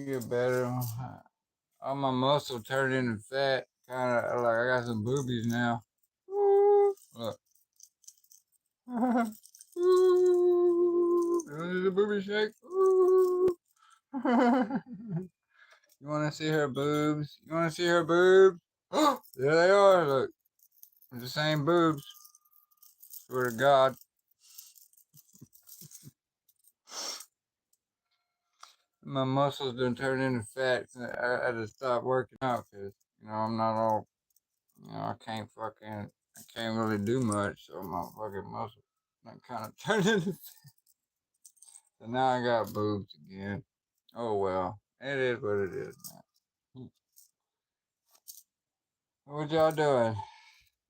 get better. All my muscle turned into fat. Kind of like I got some boobies now. Woo. Look. Ooh. You want to do the booby shake? Ooh. You want to see her boobs? You want to see her boobs? There they are. Look. They're the same boobs. Swear to God. My muscles done turned into fat. I had to stop working out because, I'm not all, I can't really do much. So my fucking muscles kind of turned into fat. So now I got boobs again. Oh well. It is what it is, man. What y'all doing?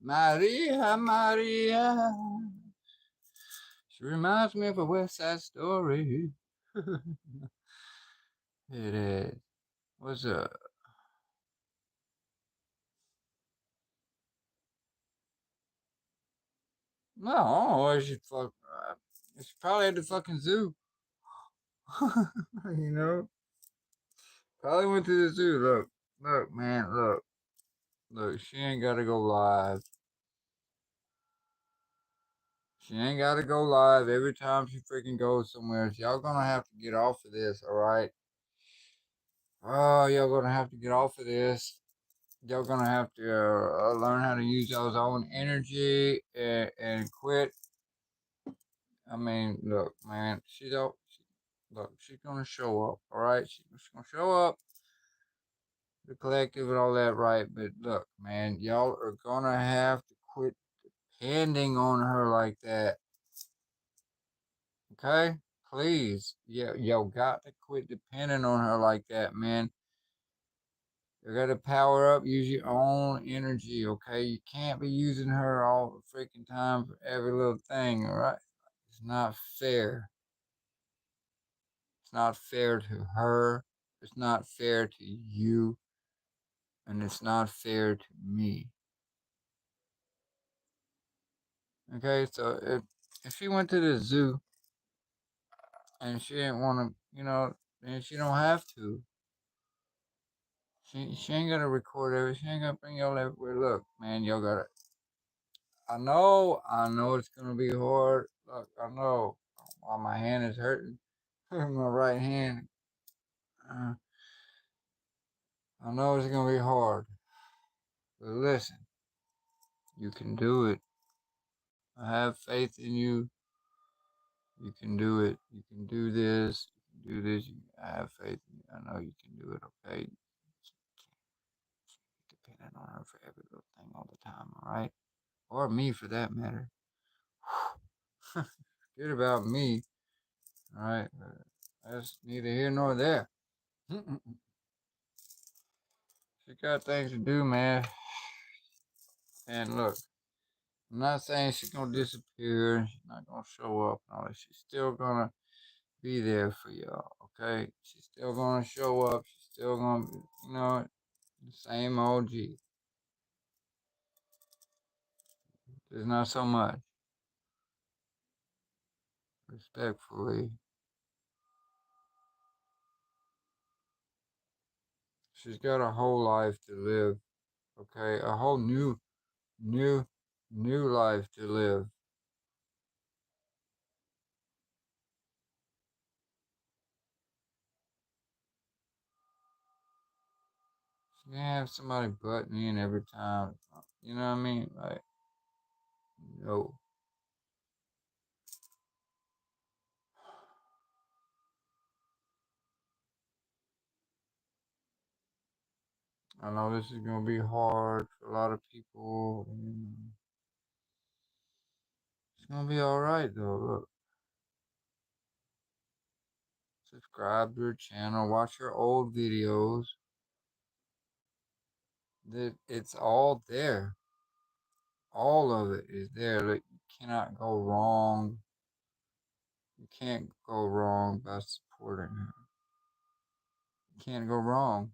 Maria, Maria. She reminds me of a West Side Story. It is. What's up? No, I don't know where she fuck. She probably at the fucking zoo. you know, probably went to the zoo. Look, man, look. She ain't gotta go live. She ain't gotta go live every time she freaking goes somewhere. So y'all gonna have to get off of this, all right? Oh, y'all gonna have to get off of this. Y'all gonna have to learn how to use y'all's own energy and quit. I mean, look, man, look, she's gonna show up, all right? She's gonna show up, the collective and all that, right? But look, man, y'all are gonna have to quit depending on her like that, okay? Please, yeah, y'all got to quit depending on her like that, man. You gotta power up, use your own energy, okay? You can't be using her all the freaking time for every little thing, all right? It's not fair. It's not fair to her. It's not fair to you. And it's not fair to me. Okay, so if she went to the zoo and she didn't want to, then she don't have to. She ain't gotta record everything. She ain't gotta bring y'all everywhere. Look, man, y'all gotta. I know it's gonna be hard. Look, I know. While my hand is hurting, my right hand. Uh, I know it's gonna be hard, but listen, you can do it. I have faith in you. You can do it. You can do this. You can do this. I have faith in you. I know you can do it. Okay. Depending on her for every little thing all the time. All right, or me for that matter. Forget about me. All right. That's neither here nor there. She got things to do, man. And look, I'm not saying she's gonna disappear. She's not gonna show up and all that. She's still gonna be there for y'all. Okay. She's still gonna show up. She's still gonna be, the same OG. There's not so much. Respectfully. She's got a whole life to live. Okay. A whole new, new life to live. She can't have somebody butt me in every time. You know what I mean? Like, no. I know this is gonna be hard for a lot of people. It's gonna be alright though. Look, subscribe to her channel, watch her old videos. It's all there. All of it is there. Look, you cannot go wrong. You can't go wrong by supporting her. You can't go wrong.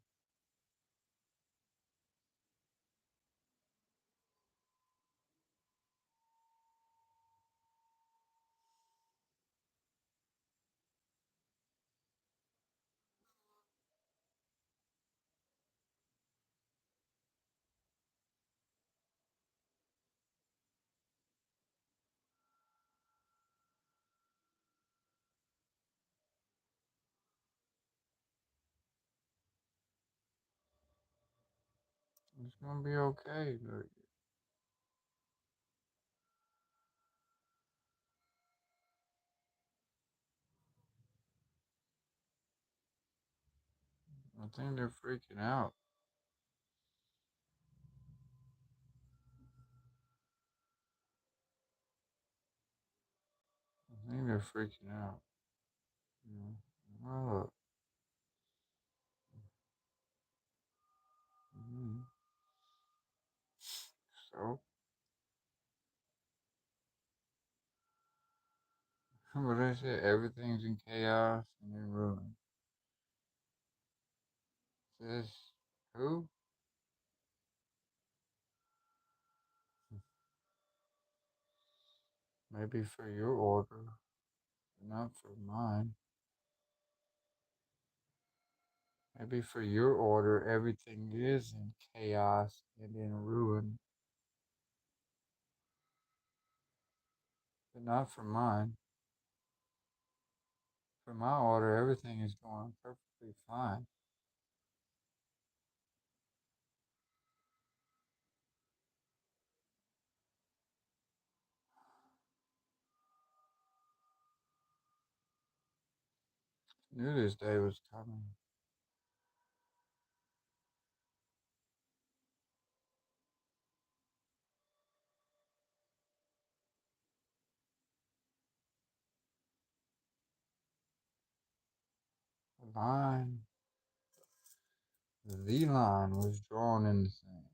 It's gonna be okay. Look, I think they're freaking out. I think they're freaking out. You know? Well, look. So, what I said, everything's in chaos and in ruin. Says who? Maybe for your order, but not for mine. Maybe for your order, everything is in chaos and in ruin, but not for mine. For my order, everything is going perfectly fine. Knew this day was coming. The the line was drawn in the sand.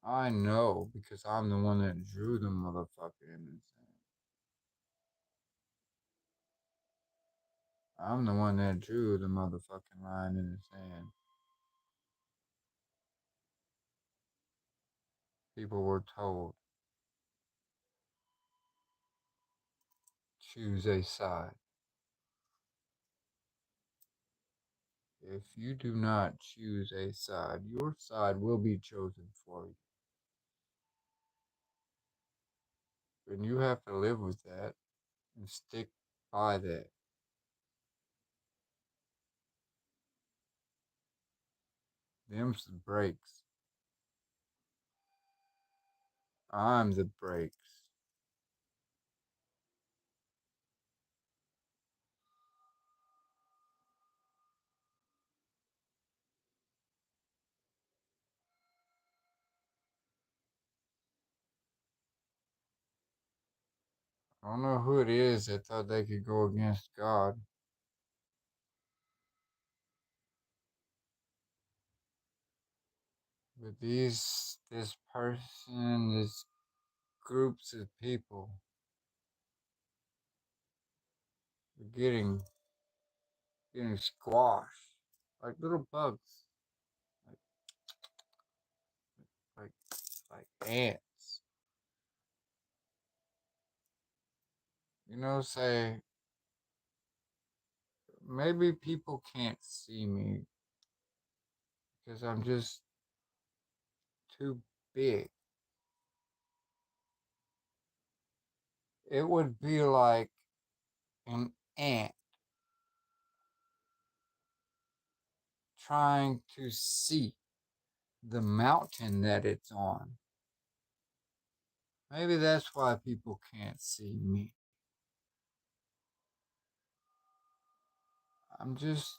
I know because I'm the one that drew the motherfucker in the sand. I'm the one that drew the motherfucking line in the sand. People were told, choose a side. If you do not choose a side, your side will be chosen for you. And you have to live with that and stick by that. Them's the breaks. I'm the breaks. I don't know who it is that thought they could go against God. But this person, this groups of people are getting squashed like little bugs, like like like ants. Say maybe people can't see me because I'm just too big. It would be like an ant trying to see the mountain that it's on. Maybe that's why people can't see me. I'm just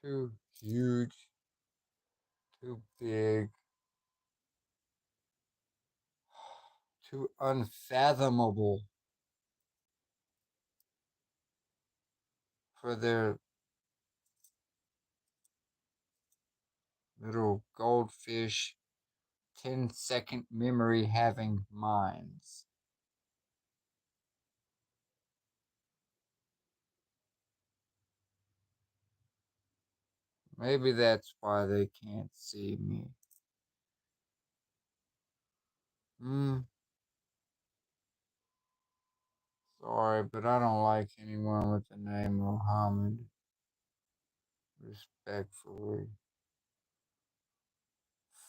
too huge, too big, too unfathomable for their little goldfish 10-second memory having minds. Maybe that's why they can't see me. Hmm, sorry, but I don't like anyone with the name Mohammed. Respectfully.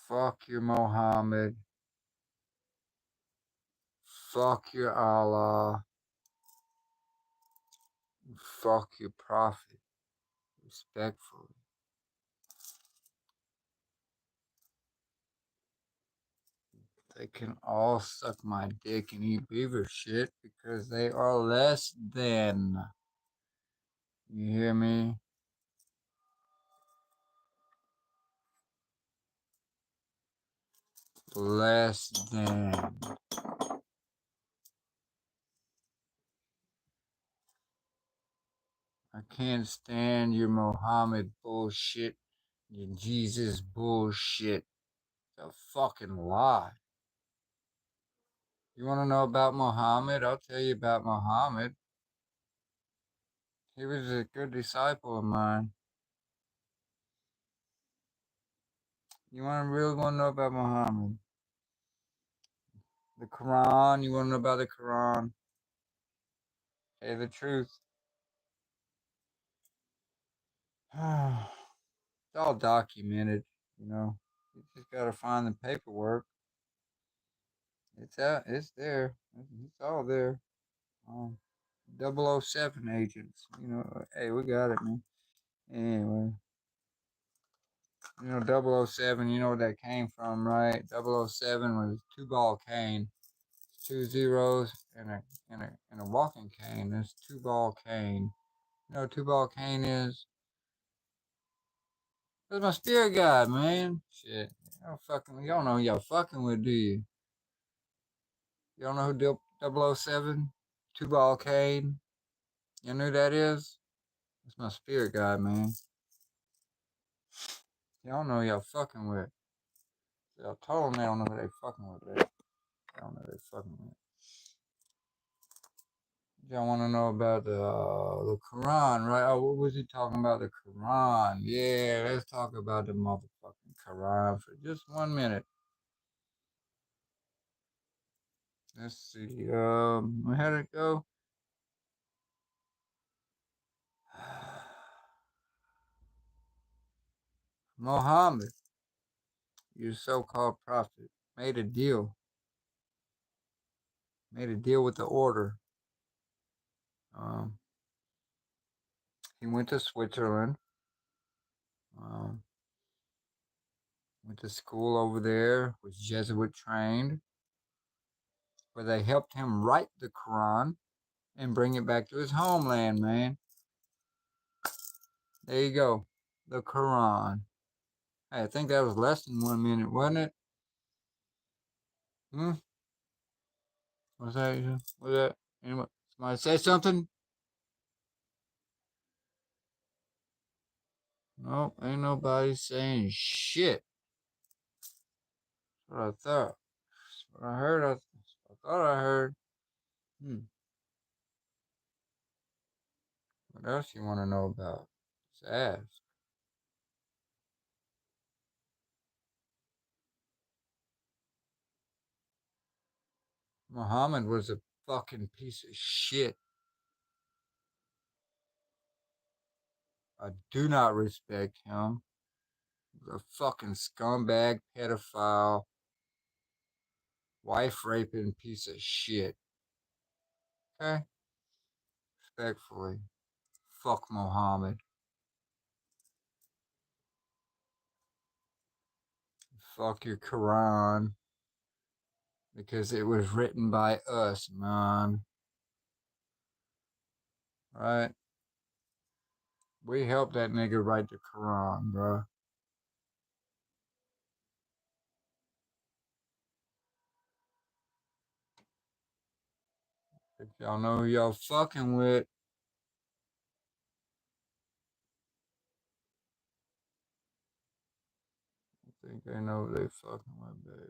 Fuck your Mohammed. Fuck your Allah. Fuck your Prophet. Respectfully. They can all suck my dick and eat beaver shit because they are less than. You hear me? Less than. I can't stand your Mohammed bullshit, your Jesus bullshit. It's a fucking lie. You want to know about Muhammad? I'll tell you about Muhammad. He was a good disciple of mine. You really want to know about Muhammad? The Quran. You want to know about the Quran? Hey, the truth. It's all documented, you know. You just gotta find the paperwork. It's out. It's there. It's all there. Um, 007 agents. You know. Hey, we got it, man. Anyway, you know 007. You know where that came from, right? 007 was two ball cane, two zeros, and a walking cane. That's two ball cane. You know what two ball cane is? That's my spirit guide, man. Shit. Y'all know who y'all fucking with, do you? Y'all know who 007? Two ball cane. You know who that is? That's my spirit guide, man. Y'all know who y'all fucking with. Y'all told them they don't know who they fucking with. They don't know who they fucking with. Y'all want to know about the Quran, right? Oh, what was he talking about? The Quran. Yeah, let's talk about the motherfucking Quran for just 1 minute. Let's see. How did it go? Muhammad, your so-called prophet, made a deal. Made a deal with the order. Um, he went to Switzerland. Um, went to school over there. Was Jesuit trained, where they helped him write the Quran and bring it back to his homeland. Man, there you go, the Quran. Hey, I think that was less than 1 minute, wasn't it? Hmm. Was that? Was that? Anyone? Somebody say something? Nope, ain't nobody saying shit. That's what I thought. That's what I heard. I thought I heard. Hmm. What else you want to know about? Just ask. Muhammad was a fucking piece of shit. I do not respect him. He's a fucking scumbag, pedophile, wife raping piece of shit. Okay? Respectfully. Fuck Muhammad. Fuck your Quran. Because it was written by us, man. Right? We helped that nigga write the Quran, bro. If y'all know who y'all fucking with, I think they know who they fucking with, babe.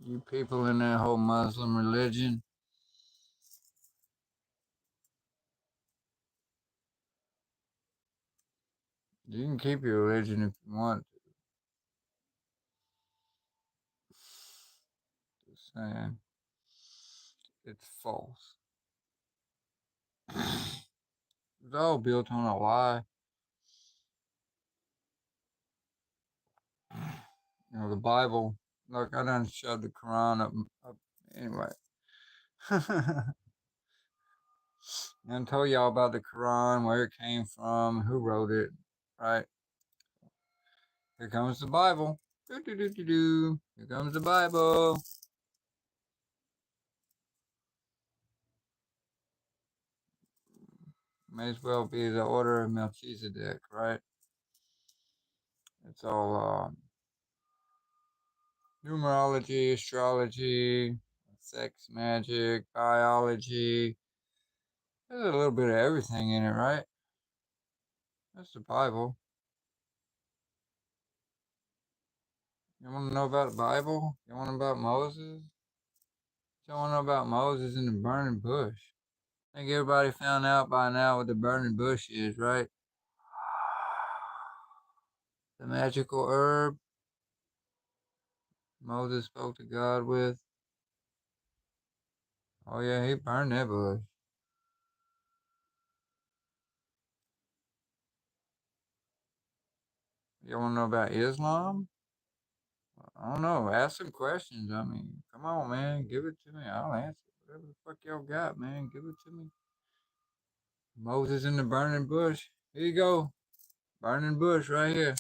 You people in that whole Muslim religion, you can keep your religion if you want to. Just saying, it's false. It's all built on a lie. You know, the Bible. Look, I done shoved the Quran up anyway. And told y'all about the Quran, where it came from, who wrote it, right? Here comes the Bible. Do do do do do. Here comes the Bible. May as well be the order of Melchizedek, right? It's all numerology, astrology, sex magic, biology. There's a little bit of everything in it, right? That's the Bible. You want to know about the Bible? You want to know about Moses? You want to know about Moses in the burning bush? I think everybody found out by now what the burning bush is, right? The magical herb Moses spoke to God with. Oh yeah, he burned that bush. You want to know about Islam? I don't know. Ask some questions. I mean, come on, man. Give it to me. I'll answer whatever the fuck y'all got, man. Give it to me. Moses in the burning bush. Here you go. Burning bush right here.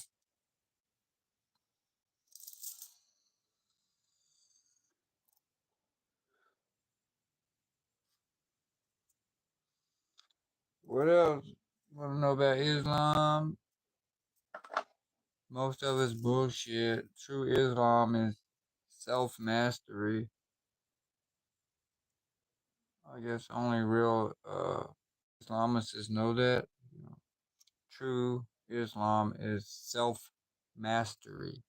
What else? Want to know about Islam? Most of it's bullshit. True Islam is self mastery. I guess only real Islamists know that. You know, true Islam is self mastery.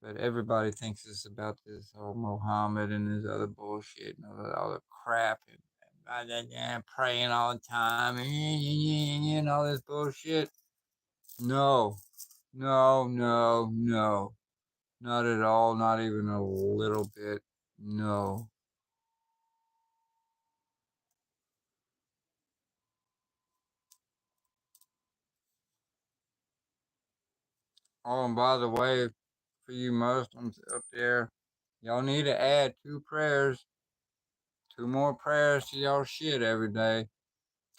But everybody thinks it's about this whole Muhammad and this other bullshit and all the crap and praying all the time and all this bullshit. No, no, no, no. Not at all, not even a little bit. No. Oh, and by the way, for you Muslims up there, y'all need to add two more prayers to y'all shit every day.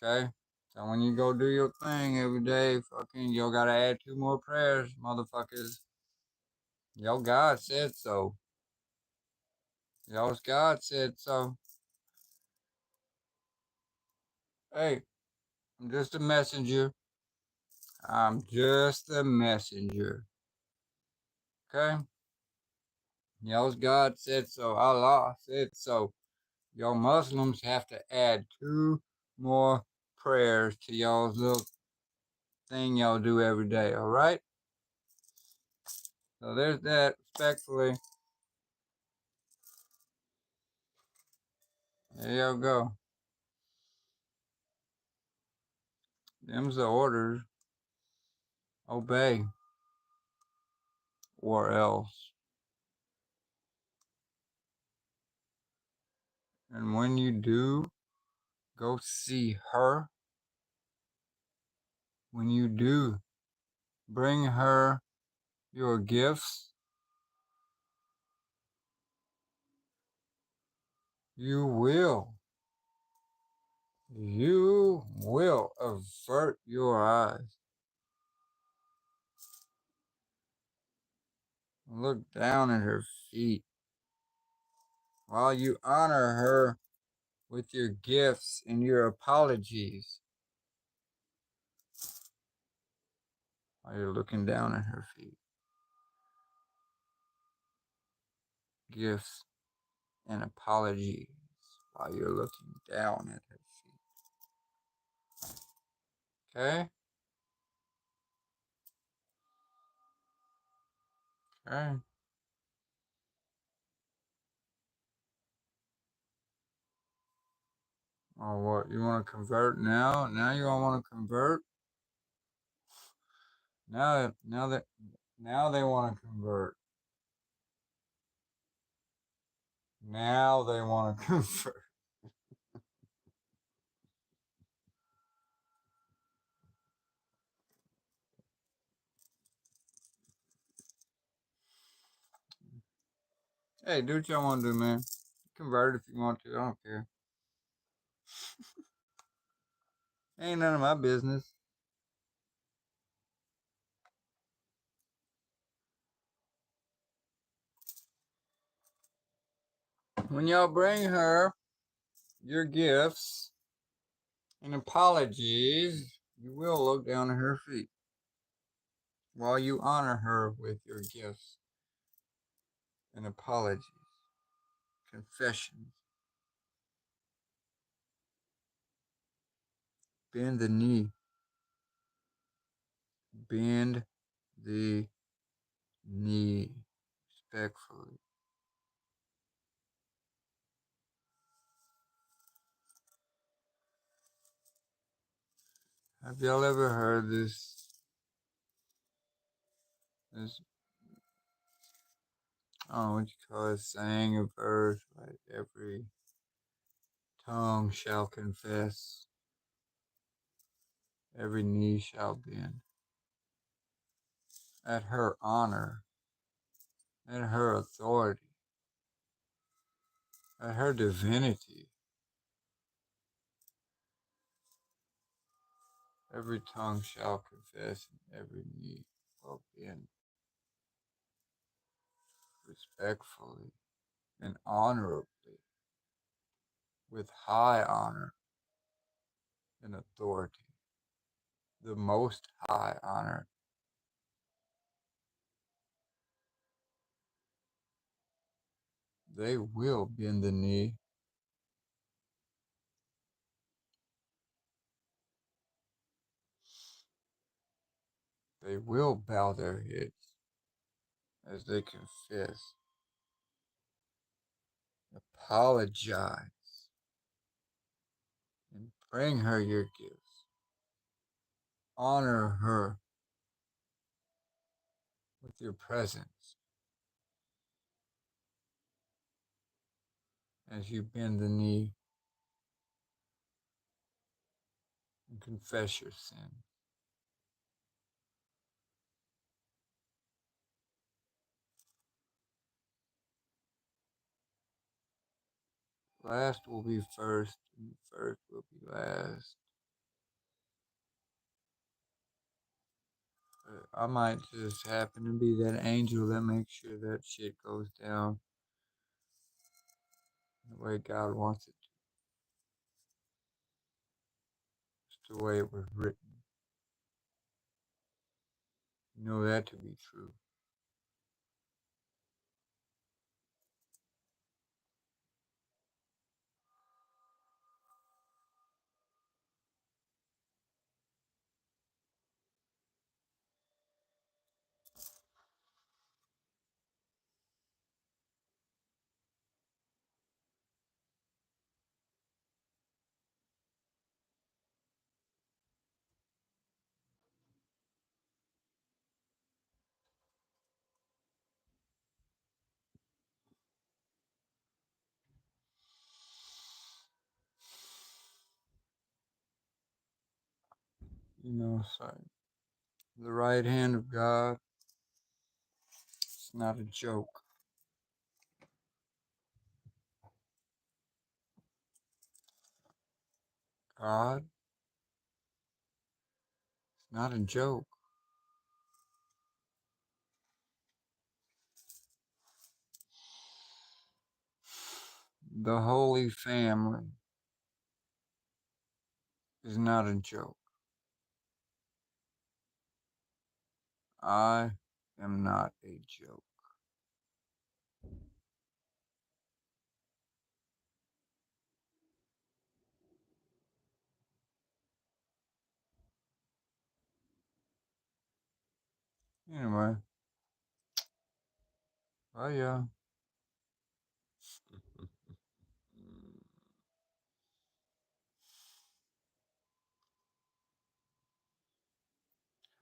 Okay? So when you go do your thing every day, fucking, y'all gotta add two more prayers, motherfuckers. Y'all God said so. Y'all's God said so. Hey, I'm just a messenger. I'm just a messenger. Okay? Y'all's God said so. Allah said so. Y'all Muslims have to add two more prayers to y'all's little thing y'all do every day, alright? So there's that, respectfully. There y'all go. Them's the orders. Obey, or else. And when you do, go see her. When you do, bring her your gifts. You will. You will avert your eyes. Look down at her feet while you honor her with your gifts and your apologies. While you're looking down at her feet. Gifts and apologies while you're looking down at her feet. Okay? Okay. Oh, what? You want to convert now? Now you all want to convert? Now they want to convert. Now they want to convert. Hey, do what y'all want to do, man. Convert if you want to. I don't care. Ain't none of my business. When y'all bring her your gifts and apologies, you will look down at her feet while you honor her with your gifts and apologies, confessions. Bend the knee. Bend the knee respectfully. Have y'all ever heard this, I don't know what you call it, saying a verse, like every tongue shall confess, every knee shall bend. At her honor, at her authority, at her divinity, every tongue shall confess and every knee will bend respectfully and honorably, with high honor and authority, the most high honor. They will bend the knee. They will bow their heads as they confess, apologize, and bring her your gifts. Honor her with your presence as you bend the knee and confess your sin. Last will be first, and first will be last. But I might just happen to be that angel that makes sure that shit goes down the way God wants it to. It's the way it was written. You know that to be true. You know, so the right hand of God, it's not a joke. God, it's not a joke. The Holy Family is not a joke. I am not a joke. Anyway, oh yeah.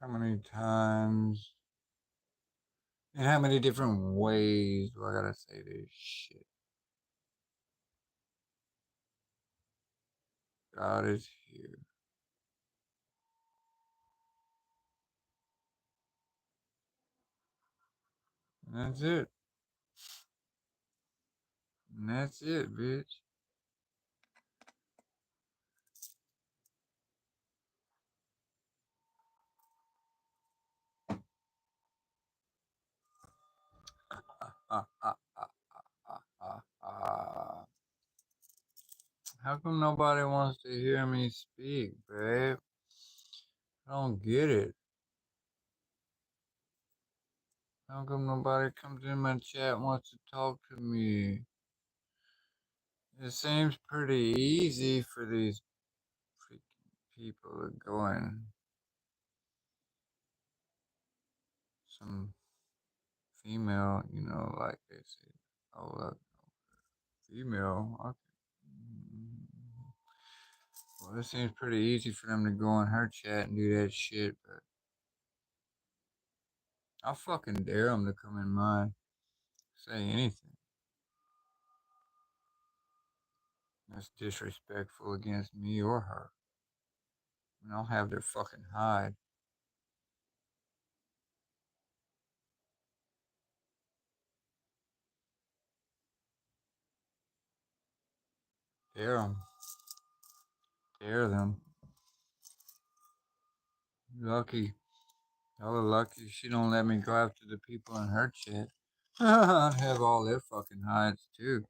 How many times and how many different ways do I gotta say this shit? God is here. And that's it. And that's it, bitch. How come nobody wants to hear me speak, babe? I don't get it. How come nobody comes in my chat and wants to talk to me? It seems pretty easy for these freaking people to go in some female, like they say, oh, look, female. Okay. Well, it seems pretty easy for them to go in her chat and do that shit, but I'll fucking dare them to come in mine, say anything. That's disrespectful against me or her. And I'll have their fucking hide. Dare them. Dare them. Lucky. Y'all are lucky she don't let me go after the people in her chat. I'd have all their fucking hides too.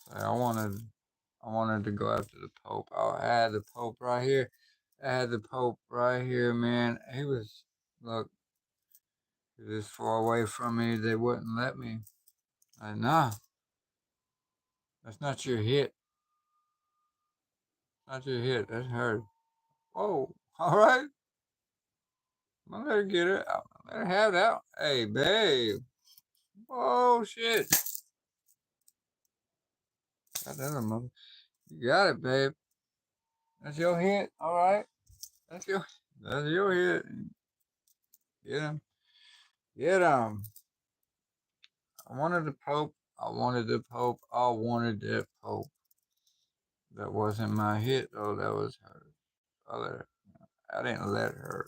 So I wanted to go after the Pope. I had the Pope right here. I had the Pope right here, man. He was look this far away from me. They wouldn't let me. Nah, that's not your hit. Not your hit. That's her. Whoa. All right. I'm gonna let her get it. Let her have that. Hey, babe. Oh shit. Got that mother. You got it, babe. That's your hit. All right. That's your. That's your hit. Get him. Get him. I wanted the Pope. I wanted the Pope. I wanted that Pope. That wasn't my hit though. That was her. I didn't let her.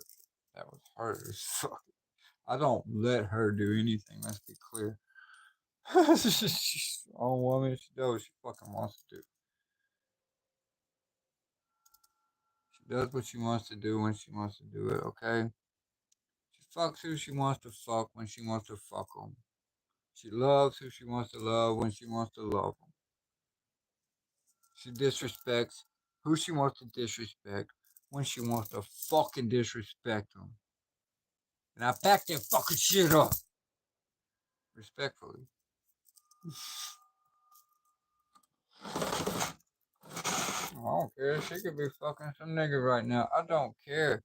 That was hers. Fuck. I don't let her do anything. Let's be clear. She's a strong woman. She does what she fucking wants to do. She does what she wants to do when she wants to do it. Okay. She fucks who she wants to fuck when she wants to fuck them. She loves who she wants to love when she wants to love them. She disrespects who she wants to disrespect when she wants to fucking disrespect them. And I back that fucking shit up. Respectfully. I don't care. She could be fucking some nigga right now. I don't care.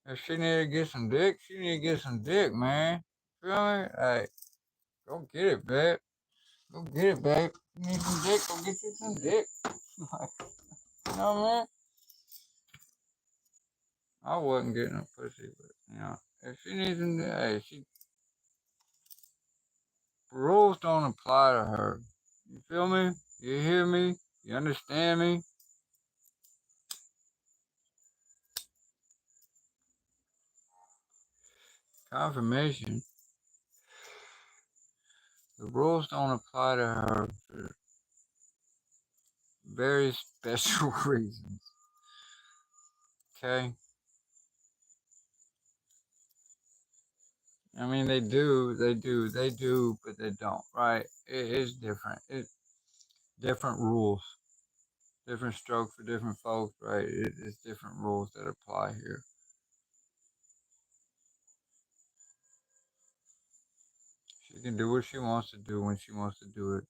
If she need to get some dick, she need to get some dick, man. Feel me? Hey, go get it, babe. Go get it, babe. You need some dick? Go get you some dick. You know what I mean? I wasn't getting a pussy, but if she needs some, hey, rules don't apply to her. You feel me? You hear me? You understand me? Confirmation. The rules don't apply to her for very special reasons. Okay? I mean, they do, but they don't, right? It's different. It's different rules, different stroke for different folks, right? It's different rules that apply here. She can do what she wants to do when she wants to do it.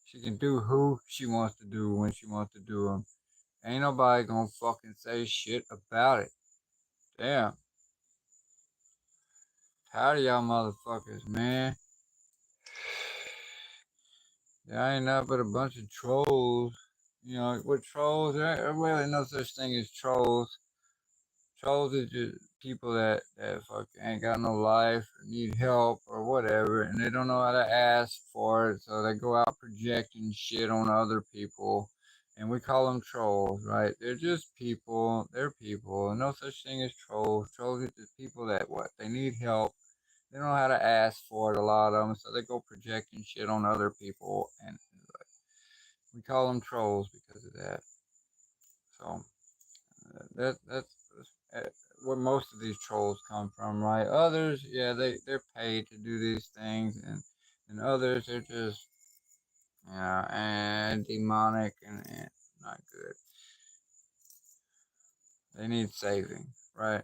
She can do who she wants to do when she wants to do them. Ain't nobody gonna fucking say shit about it. Damn. Tired of y'all motherfuckers, man. Y'all ain't nothing but a bunch of trolls. With trolls, there really no such thing as trolls. Trolls are just people that fucking ain't got no life or need help or whatever, and they don't know how to ask for it, so they go out projecting shit on other people. And we call them trolls, right? They're just people. They're people. And no such thing as trolls. Trolls are just people that what? They need help. They don't know how to ask for it, a lot of them, so they go projecting shit on other people. And we call them trolls because of that. So that's uh, where most of these trolls come from, right? Others, yeah, they're paid to do these things, and others are just and demonic and not good. They need saving, right?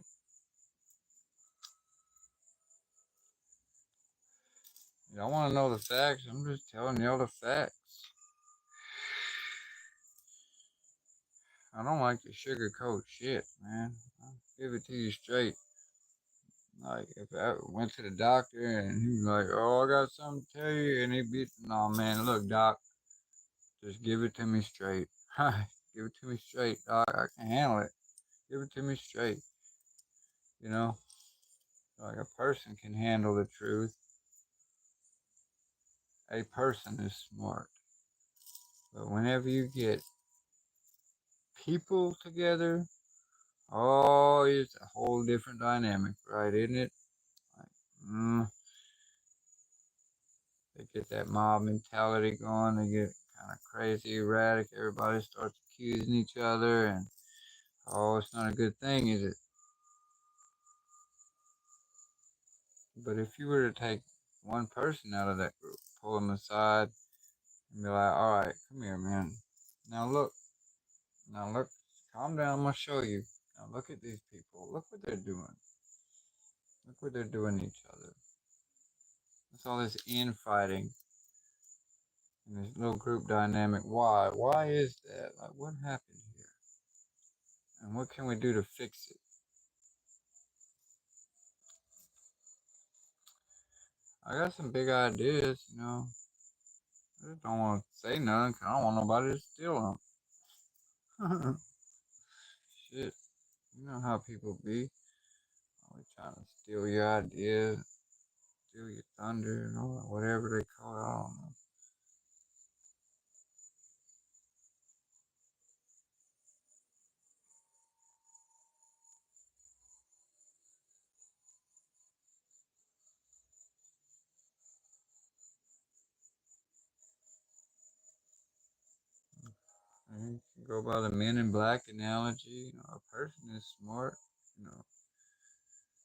You don't want to know the facts. I'm just telling you all the facts. I don't like to sugarcoat shit, man. I'll give it to you straight. Like if I went to the doctor and he was like, "Oh, I got something to tell you," and he beat, no man, look, doc, just give it to me straight. Give it to me straight, doc. I can handle it. Give it to me straight. You know, like a person can handle the truth. A person is smart, but whenever you get people together, oh, it's a whole different dynamic, right? Isn't it? Like, they get that mob mentality going. They get kind of crazy, erratic. Everybody starts accusing each other, and oh, it's not a good thing, is it? But if you were to take one person out of that group, pull them aside, and be like, "All right, come here, man. Now look, now look, calm down. I'm gonna show you. Now look at these people. Look what they're doing. Look what they're doing to each other. It's all this infighting and this little group dynamic. Why? Why is that? Like, what happened here? And what can we do to fix it?" I got some big ideas, you know. I just don't want to say none 'cause I don't want nobody to steal them. Shit, you know how people be. Always trying to steal your ideas, steal your thunder, and all that, whatever they call it. I don't know. You can go by the Men in Black analogy. You know, a person is smart. You know,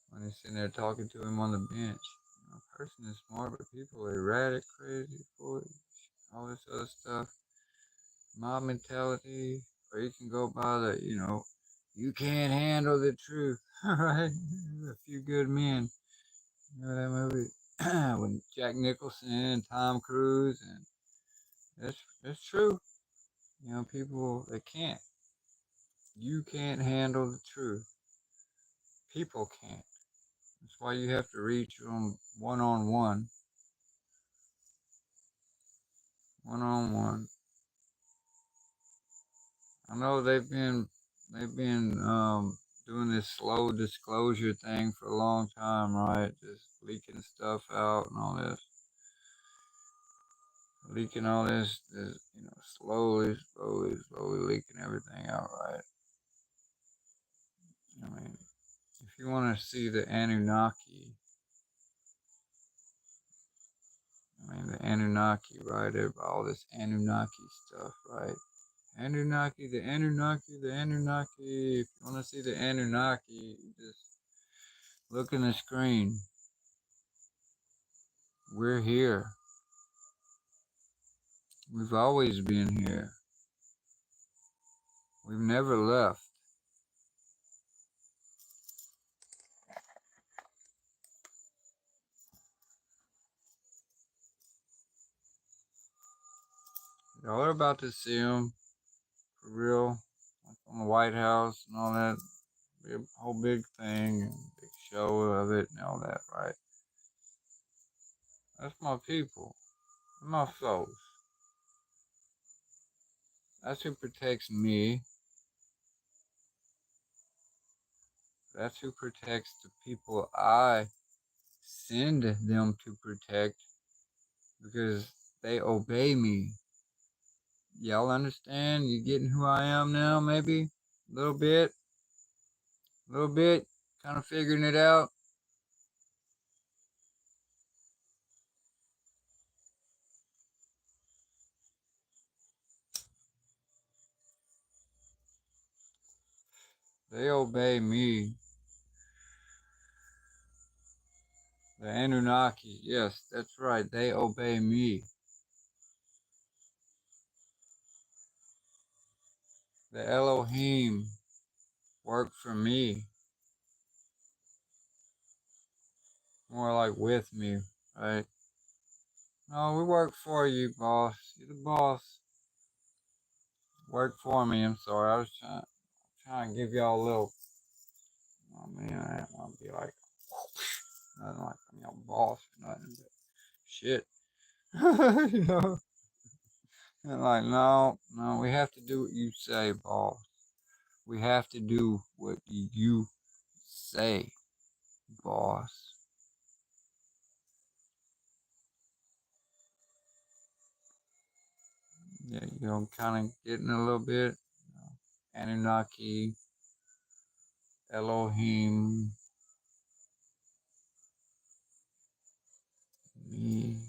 when he's sitting there talking to him on the bench. You know, a person is smart, but people are erratic, crazy, foolish, all this other stuff. Mob mentality, or you can go by the, you can't handle the truth, right? A few good men. You know that movie with Jack Nicholson and Tom Cruise, and that's true. You know, people they can't. You can't handle the truth. People can't. That's why you have to reach them one on one, one on one. I know they've been doing this slow disclosure thing for a long time, right? Just leaking stuff out and all this, leaking all this, slowly leaking everything out, right? I mean, if you want to see the Anunnaki, the Anunnaki, right? All this Anunnaki stuff, right? Anunnaki, the Anunnaki, the Anunnaki. If you want to see the Anunnaki, just look in the screen. We're here. We've always been here. We've never left. Y'all are about to see them for real, like on the White House and all that. Be a whole big thing, and big show of it and all that, right? That's my people. My folks. That's who protects me. That's who protects the people I send them to protect because they obey me. Y'all understand? You getting who I am now, maybe? A little bit? A little bit? Kind of figuring it out? They obey me. The Anunnaki. Yes, that's right. They obey me. The Elohim work for me. More like with me, right? No, we work for you, boss. You're the boss. Work for me. I'm sorry. I was trying to give y'all a little. I mean, I didn't want to be like nothing like I'm your boss or nothing, but shit. You know, and like no, no, we have to do what you say, boss. We have to do what you say, boss. Yeah, you know, kind of getting a little bit. Anunnaki, Elohim, me,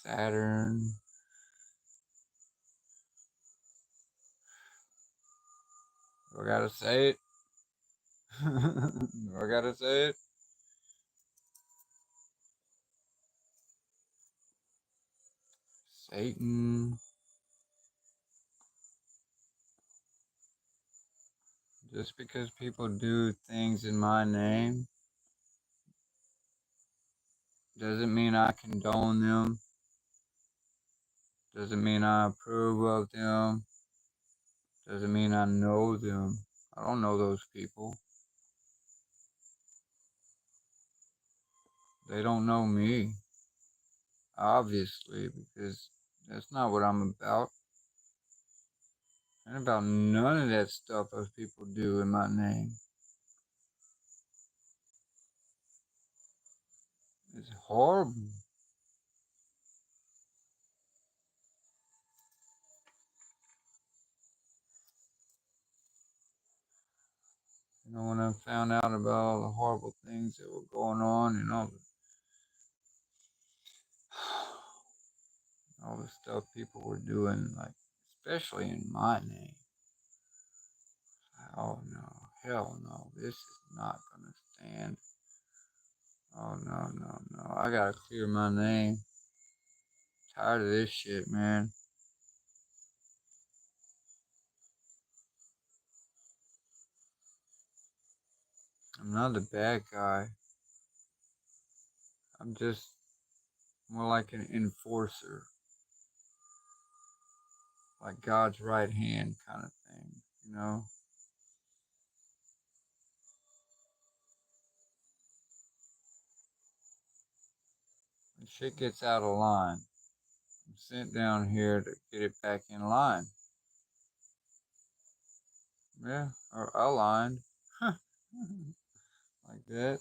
Saturn. Do I gotta say it? Do I gotta say it? Satan. Just because people do things in my name doesn't mean I condone them. Doesn't mean I approve of them. Doesn't mean I know them. I don't know those people. They don't know me, obviously, because that's not what I'm about. I'm about none of that stuff those people do in my name. It's horrible. You know, when I found out about all the horrible things that were going on and all the stuff people were doing, like, especially in my name. Oh no, hell no, this is not gonna stand. Oh no, no, no. I gotta clear my name. Tired of this shit, man. I'm not the bad guy. I'm just more like an enforcer, like God's right hand kind of thing, you know? When shit gets out of line, I'm sent down here to get it back in line. Yeah, or aligned. Like that.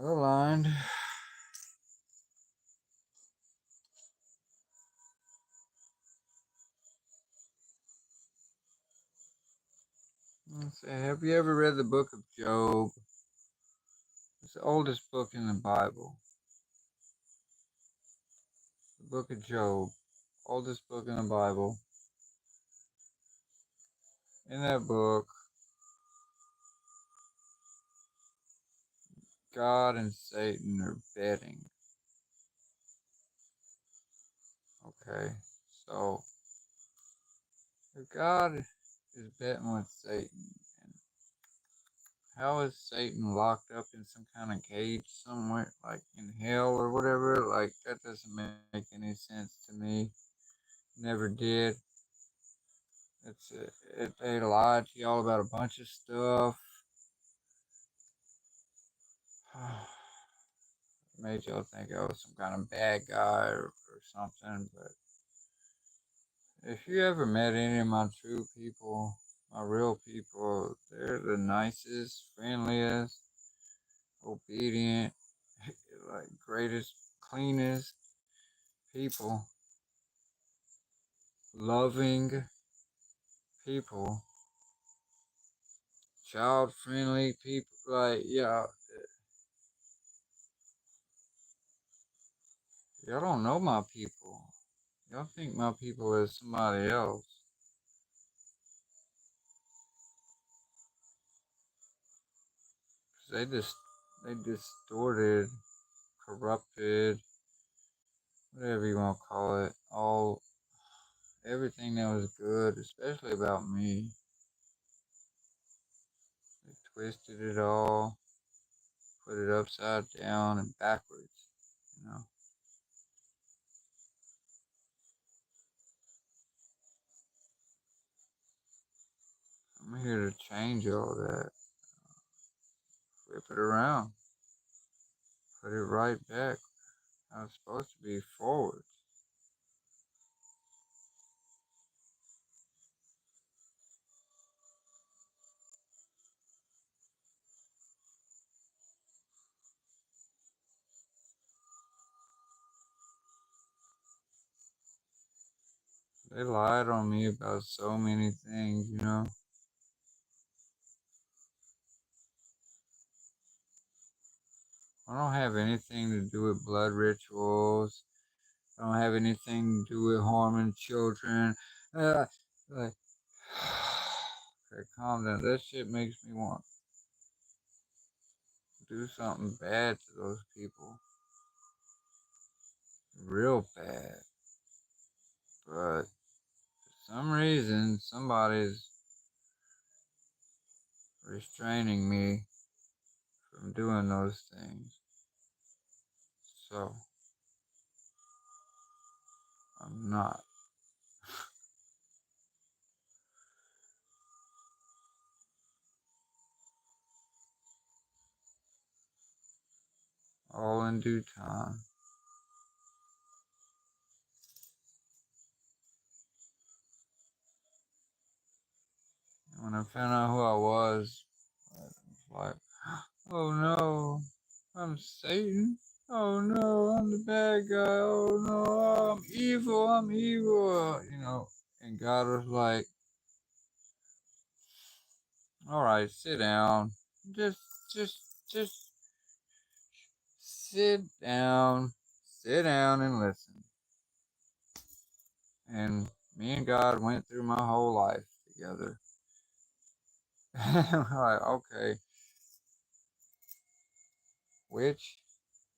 Aligned. Let's see, have you ever read the book of Job? It's the oldest book in the Bible. The book of Job. Oldest book in the Bible. In that book, God and Satan are betting. Okay, so if God is betting with Satan, and how is Satan locked up in some kind of cage somewhere, like in hell or whatever? Like, that doesn't make any sense to me. Never did. They lied to y'all about a bunch of stuff. Made y'all think I was some kind of bad guy or something, but if you ever met any of my true people, my real people, they're the nicest, friendliest. obedient, like greatest, cleanest people, loving people, child friendly people. Like, yeah, y'all don't know my people. Y'all think my people is somebody else. They distorted, corrupted, whatever you want to call it, everything that was good, especially about me. They twisted it all, put it upside down and backwards, you know. I'm here to change all that, flip it around, put it right back how it's supposed to be forward. They lied on me about so many things, you know. I don't have anything to do with blood rituals. I don't have anything to do with harming children. Uh, like, okay, calm down. That shit makes me want to do something bad to those people. Real bad. But for some reason, somebody's restraining me from doing those things. So, I'm not. All in due time. And when I found out who I was like, oh no, I'm Satan. Oh no, I'm the bad guy. Oh no, I'm evil. I'm evil. You know, and God was like, all right, sit down. Just, just, just sit down. Sit down and listen. And me and God went through my whole life together. Like, okay, which,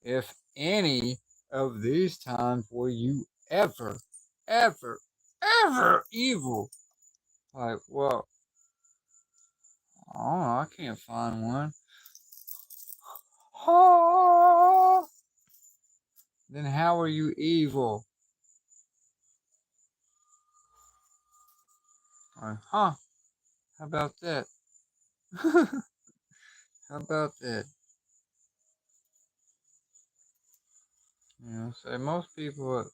if any of these times were you ever, ever, ever evil? Like, well, I don't know, I can't find one. Oh, then how are you evil? Like, huh? How about that? How about that? You know, say most people,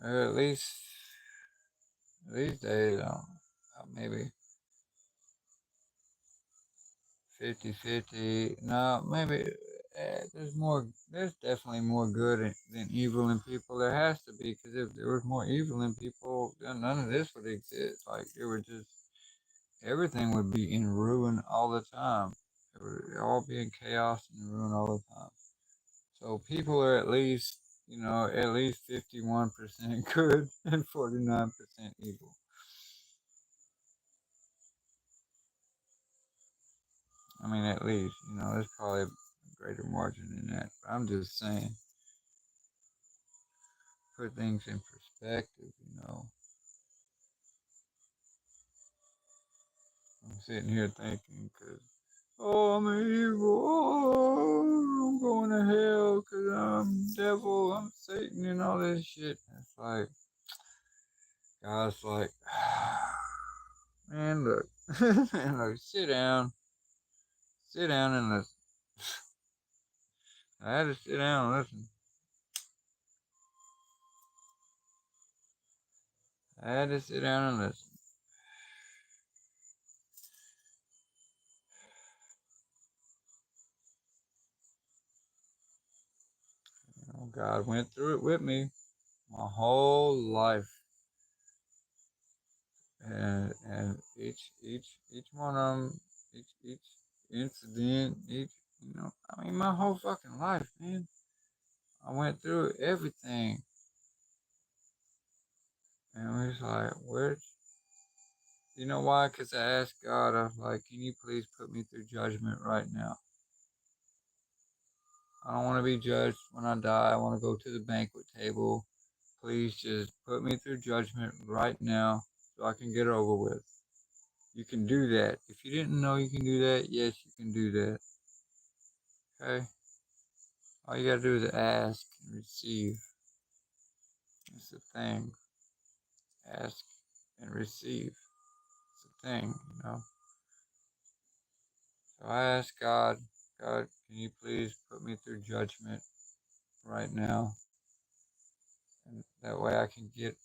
at least these days, maybe 50-50. No, maybe there's definitely more good than evil in people. There has to be, because if there was more evil in people, then none of this would exist. Like, it would just, everything would be in ruin all the time. It would all be in chaos and ruin all the time. So people are at least, at least 51% good and 49% evil. I mean, at least, there's probably a greater margin than that. But I'm just saying, put things in perspective. I'm sitting here thinking, because, oh, I'm evil. Oh, I'm going to hell because I'm devil, I'm Satan, and all this shit. It's like, God's like, man, look, man, look, sit down and listen. I had to sit down and listen. I had to sit down and listen. God went through it with me my whole life, and each one of them, each incident, each I mean, my whole fucking life, man. I went through everything, and it was like, where? You know why? Because I asked God, I was like, can you please put me through judgment right now? I don't want to be judged when I die. I want to go to the banquet table. Please just put me through judgment right now so I can get it over with. You can do that. If you didn't know you can do that, yes, you can do that. Okay? All you gotta do is ask and receive. It's the thing. Ask and receive. It's the thing. So I asked God, God, can you please put me through judgment right now? And that way I can get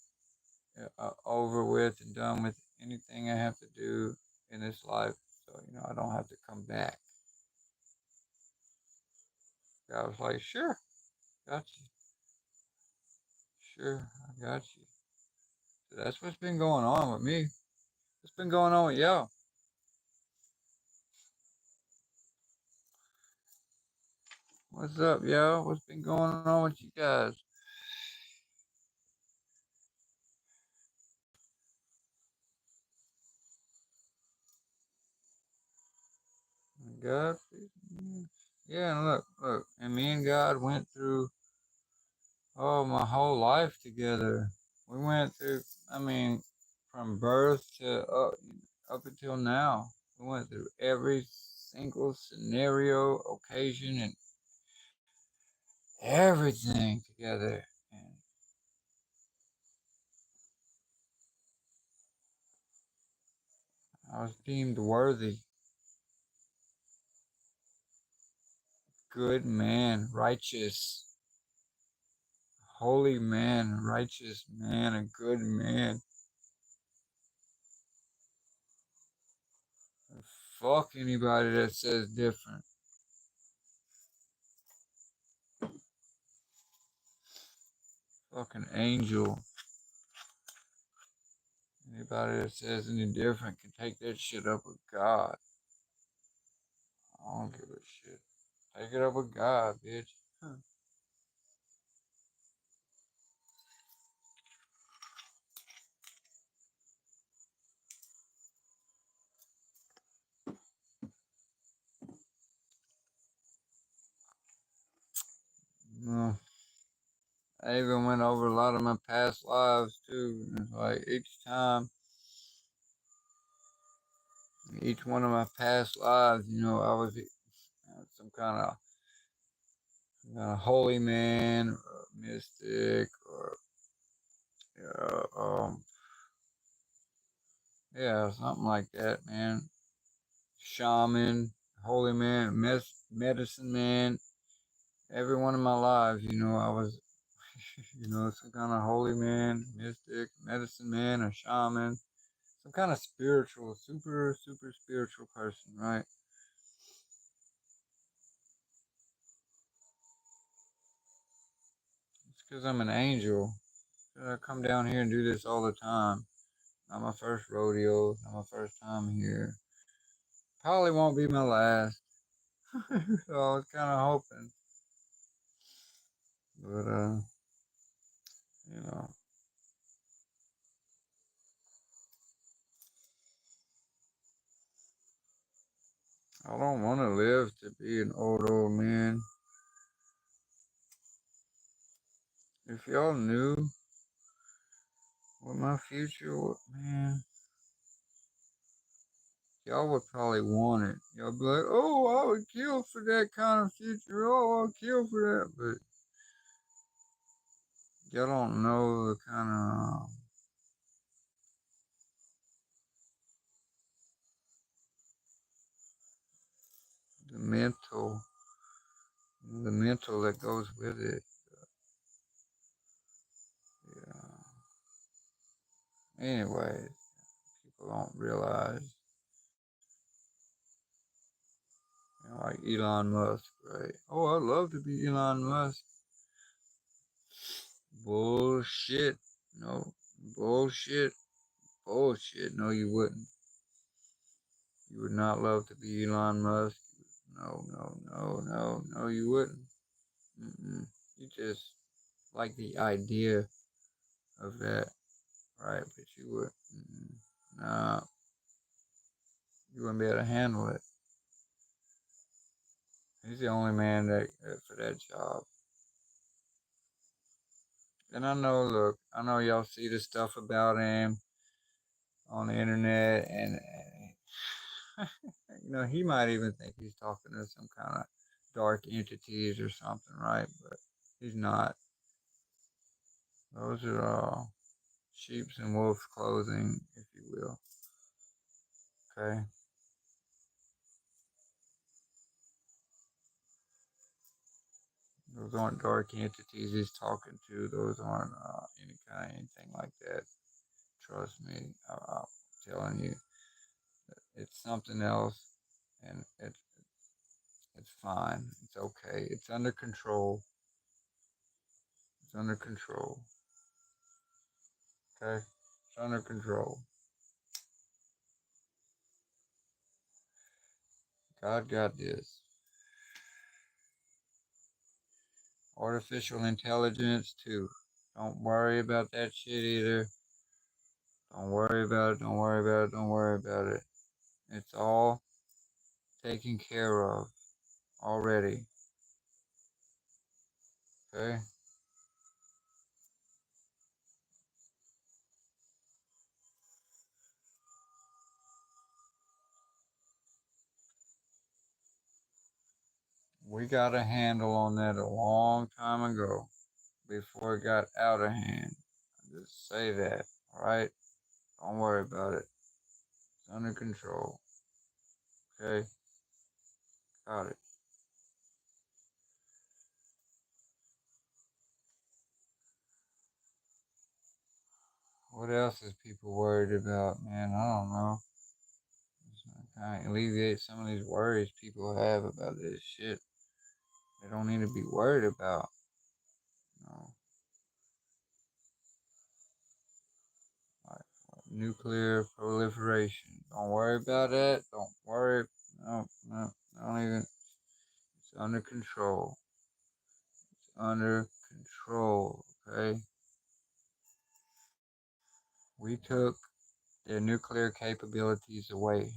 over with and done with anything I have to do in this life. So, I don't have to come back. God was like, sure, got you. Sure, I got you. So that's what's been going on with me. What's been going on with y'all? What's up, y'all? What's been going on with you guys? God, yeah, and look, and me and God went through my whole life together. We went through, I mean, from birth to up until now. We went through every single scenario, occasion, and everything together. And I was deemed worthy, good man, righteous, holy man, righteous man, a good man. Fuck anybody that says different. Fucking angel. Anybody that says any different can take that shit up with God. I don't give a shit. Take it up with God, bitch. No. I even went over a lot of my past lives too. It's like each one of my past lives, I was some kind of holy man, or mystic, or yeah, something like that, man. Shaman, holy man, medicine man. Every one of my lives, I was, some kind of holy man, mystic, medicine man, a shaman, some kind of spiritual, super, super spiritual person, right? It's because I'm an angel. I come down here and do this all the time. Not my first rodeo, not my first time here. Probably won't be my last. So I was kind of hoping, but you know, I don't want to live to be an old man. If y'all knew what my future was, man, y'all would probably want it. Y'all be like, oh, I would kill for that kind of future. Oh, I'll kill for that. But y'all don't know the kind of the mental that goes with it. Yeah. Anyway, people don't realize, like Elon Musk, right? Oh, I'd love to be Elon Musk. Bullshit. No. Bullshit. Bullshit. No, you wouldn't. You would not love to be Elon Musk. No, no, no, no, no, you wouldn't. Mm-mm. You just like the idea of that, right? But you would, nah, you wouldn't be able to handle it. He's the only man that for that job. And I know, look, I know y'all see the stuff about him on the internet, and he might even think he's talking to some kind of dark entities or something, right? But he's not. Those are all sheep's and wolf's clothing, if you will. Okay. Those aren't dark entities he's talking to. Those aren't any kind of anything like that. Trust me, I'm telling you, it's something else, and it's fine. It's okay. It's under control. It's under control. Okay, it's under control. God got this. Artificial intelligence too. Don't worry about that shit either. Don't worry about it. Don't worry about it. Don't worry about it. It's all taken care of already. Okay? We got a handle on that a long time ago before it got out of hand. Just say that, alright? Don't worry about it. It's under control. Okay? Got it. What else is people worried about, man? I don't know. Kind of alleviate some of these worries people have about this shit. They don't need to be worried about. You know, like nuclear proliferation. Don't worry about that. Don't worry. No, no, don't even. It's under control. It's under control. Okay. We took their nuclear capabilities away.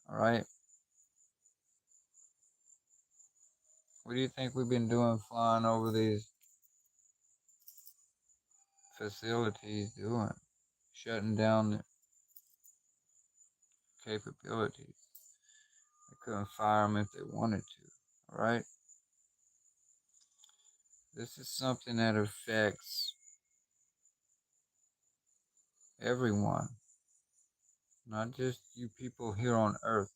All right. What do you think we've been doing flying over these facilities doing? Shutting down the capabilities. They couldn't fire them if they wanted to. All right. This is something that affects everyone, not just you people here on Earth.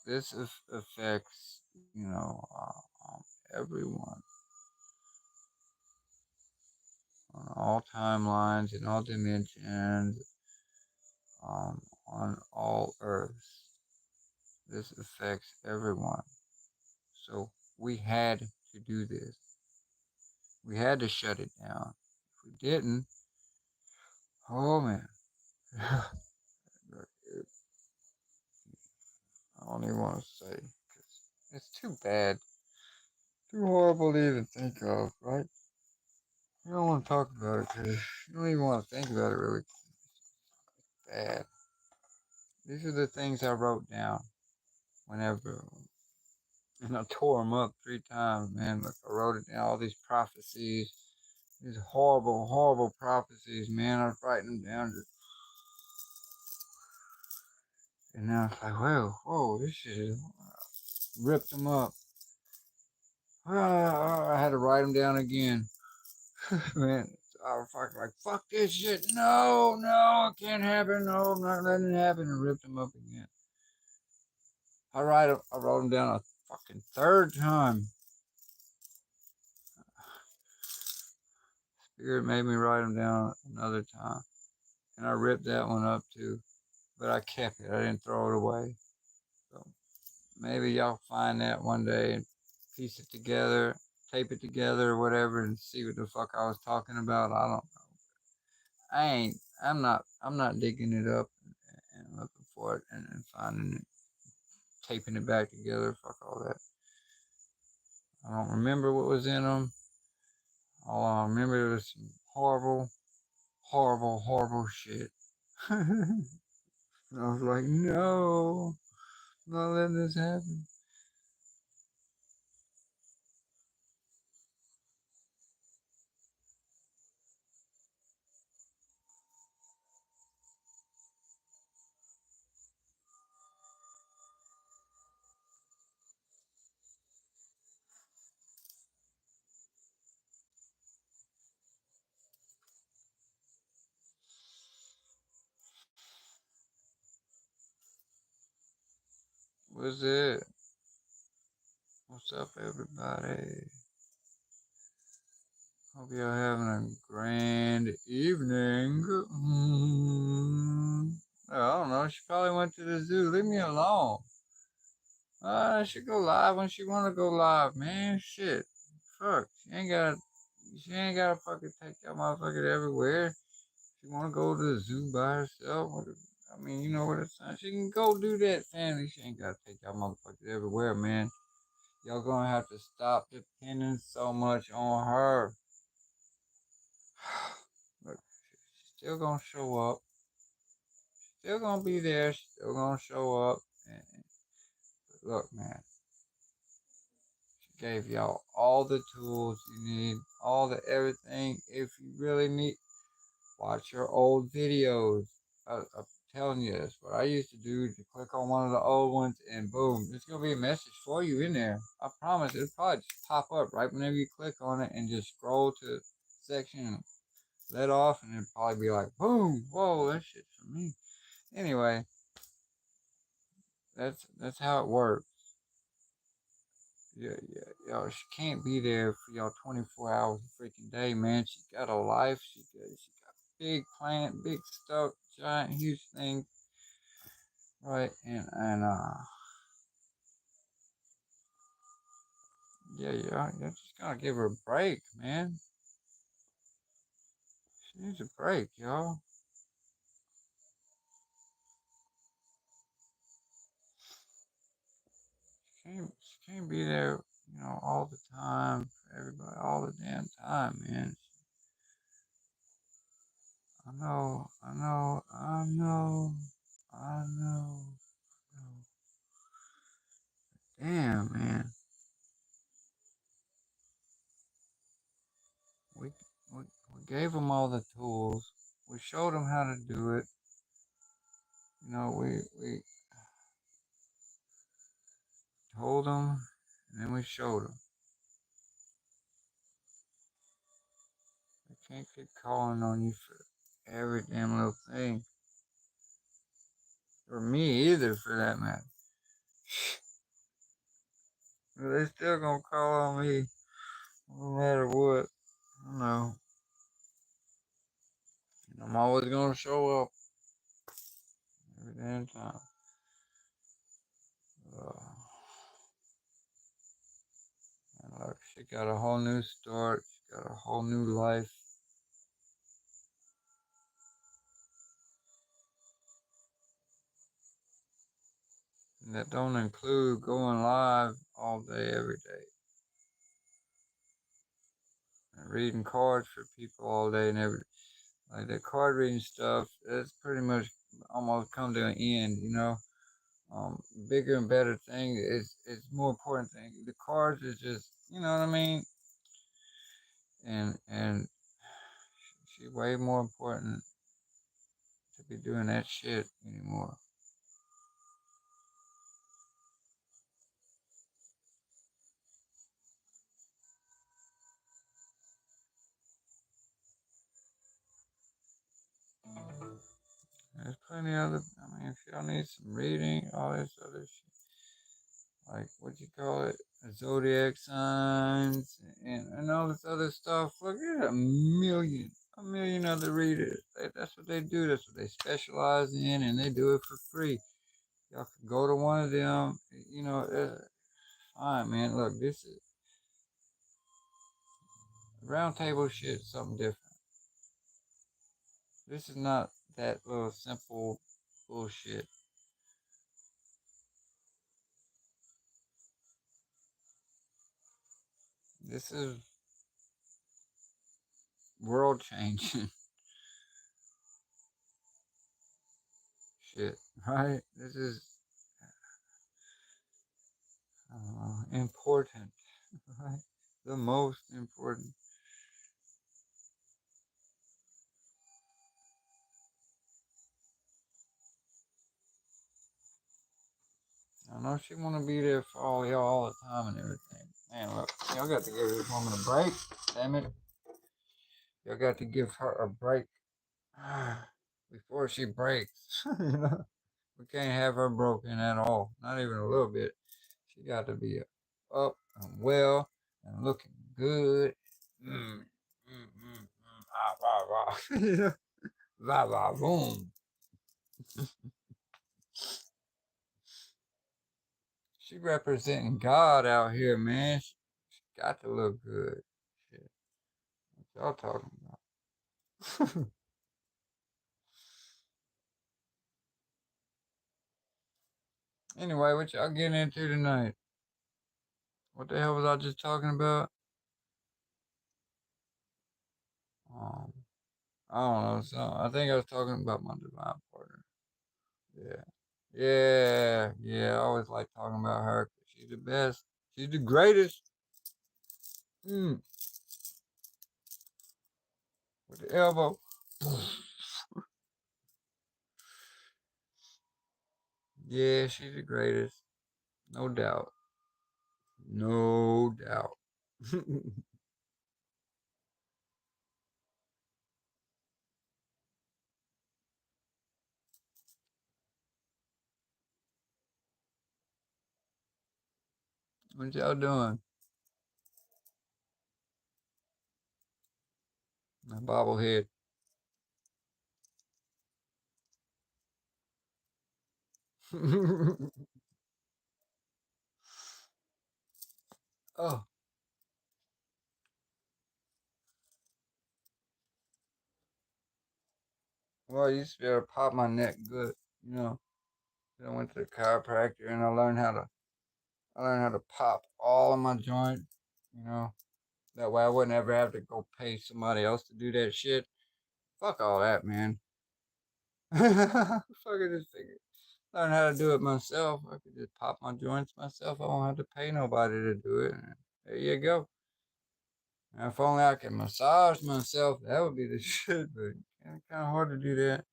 This affects everyone on all timelines and all dimensions, on all Earths. This affects everyone. So we had to do this. We had to shut it down. If we didn't, oh man, I don't even want to say, 'cause it's too bad, too horrible to even think of, right? You don't want to talk about it because you don't even want to think about it really bad. These are the things I wrote down whenever, and I tore them up 3 times, man. Look, I wrote it down, all these prophecies, these horrible, horrible prophecies, man. I was writing them down, and now it's like, whoa, whoa, this shit is, ripped them up. I had to write them down again. Man, I was like, fuck this shit. No, no, it can't happen. No, I'm not letting it happen. And ripped them up again. I wrote them down a fucking third time. Spirit made me write them down another time. And I ripped that one up too. But I kept it. I didn't throw it away. So maybe y'all find that one day and piece it together, tape it together, or whatever, and see what the fuck I was talking about. I don't. I ain't. I'm not. I'm not digging it up and looking for it and finding it, taping it back together. Fuck all that. I don't remember what was in them. All I remember was some horrible, horrible, horrible shit. And I was like, no, I'm not letting this happen. What's it? What's up, everybody? Hope you're having a grand evening. I don't know. She probably went to the zoo. Leave me alone. She go live when she wanna go live, man. Shit. Fuck. She ain't gotta fucking take that motherfucker everywhere. She wanna go to the zoo by herself. I mean, you know what it's saying. She can go do that, family. She ain't gotta take y'all motherfuckers everywhere, man. Y'all gonna have to stop depending so much on her. Look, she's still gonna show up. Still gonna be there. Still gonna show up. And look, man. Gave y'all all the tools you need, all the everything. If you really need, watch your old videos. I'm telling you, that's what I used to do. To click on one of the old ones, and boom, there's gonna be a message for you in there. I promise. It'll probably just pop up right whenever you click on it, and just scroll to the section and let off, and it'll probably be like, boom, whoa, that shit's for me. Anyway, that's how it works. Yeah. Yo, she can't be there for y'all 24 hours a freaking day, man. She got a life. She got big plan, big stuff, giant, huge thing, right? And yeah, just gotta give her a break, man. She needs a break, y'all. She can't be there, all the time for everybody, all the damn time, man. I know. Damn, man. We, we gave them all the tools. We showed them how to do it. We told them, and then we showed them. They can't keep calling on you for every damn little thing. Or me either, for that matter. But they still gonna call on me, no matter what. I know. And I'm always gonna show up every damn time. Uh, and look, she got a whole new start. She got a whole new life. And that don't include going live all day, every day. And reading cards for people all day and every like the card reading stuff. It's pretty much almost come to an end. Bigger and better thing is more important thing. The cards is just what I mean, and she way more important to be doing that shit anymore. There's plenty other. I mean, if y'all need some reading, all this other shit, like what you call it, zodiac signs, and all this other stuff. Look at a million other readers. That's what they do. That's what they specialize in, and they do it for free. Y'all can go to one of them. Fine, man. Look, this is Round table shit is something different. This is not that little simple bullshit. This is world changing shit, right? This is important, right? The most important. I know she want to be there for all y'all all the time and everything. Man, look, y'all got to give this woman a break. Damn it. Y'all got to give her a break before she breaks. You know, we can't have her broken at all. Not even a little bit. She got to be up and well and looking good. Ah, rah, rah. You know, rah, rah, boom. She representing God out here, man. She got to look good. Shit. What y'all talking about? Anyway, what y'all getting into tonight? What the hell was I just talking about? Um, I don't know. So I think I was talking about my divine partner. Yeah. Yeah. I always like talking about her 'cause she's the best. She's the greatest. Mm, with the elbow. Yeah, she's the greatest. No doubt. No doubt. What y'all doing? My bobblehead. Oh, well, I used to be able to pop my neck good, you know. Then I went to the chiropractor and I learned how to pop all of my joints, you know. That way I wouldn't ever have to go pay somebody else to do that shit. Fuck all that, man. Fucking just figure. Learn how to do it myself. I could just pop my joints myself. I won't have to pay nobody to do it. And there you go. And if only I could massage myself, that would be the shit. But it's kind of hard to do that.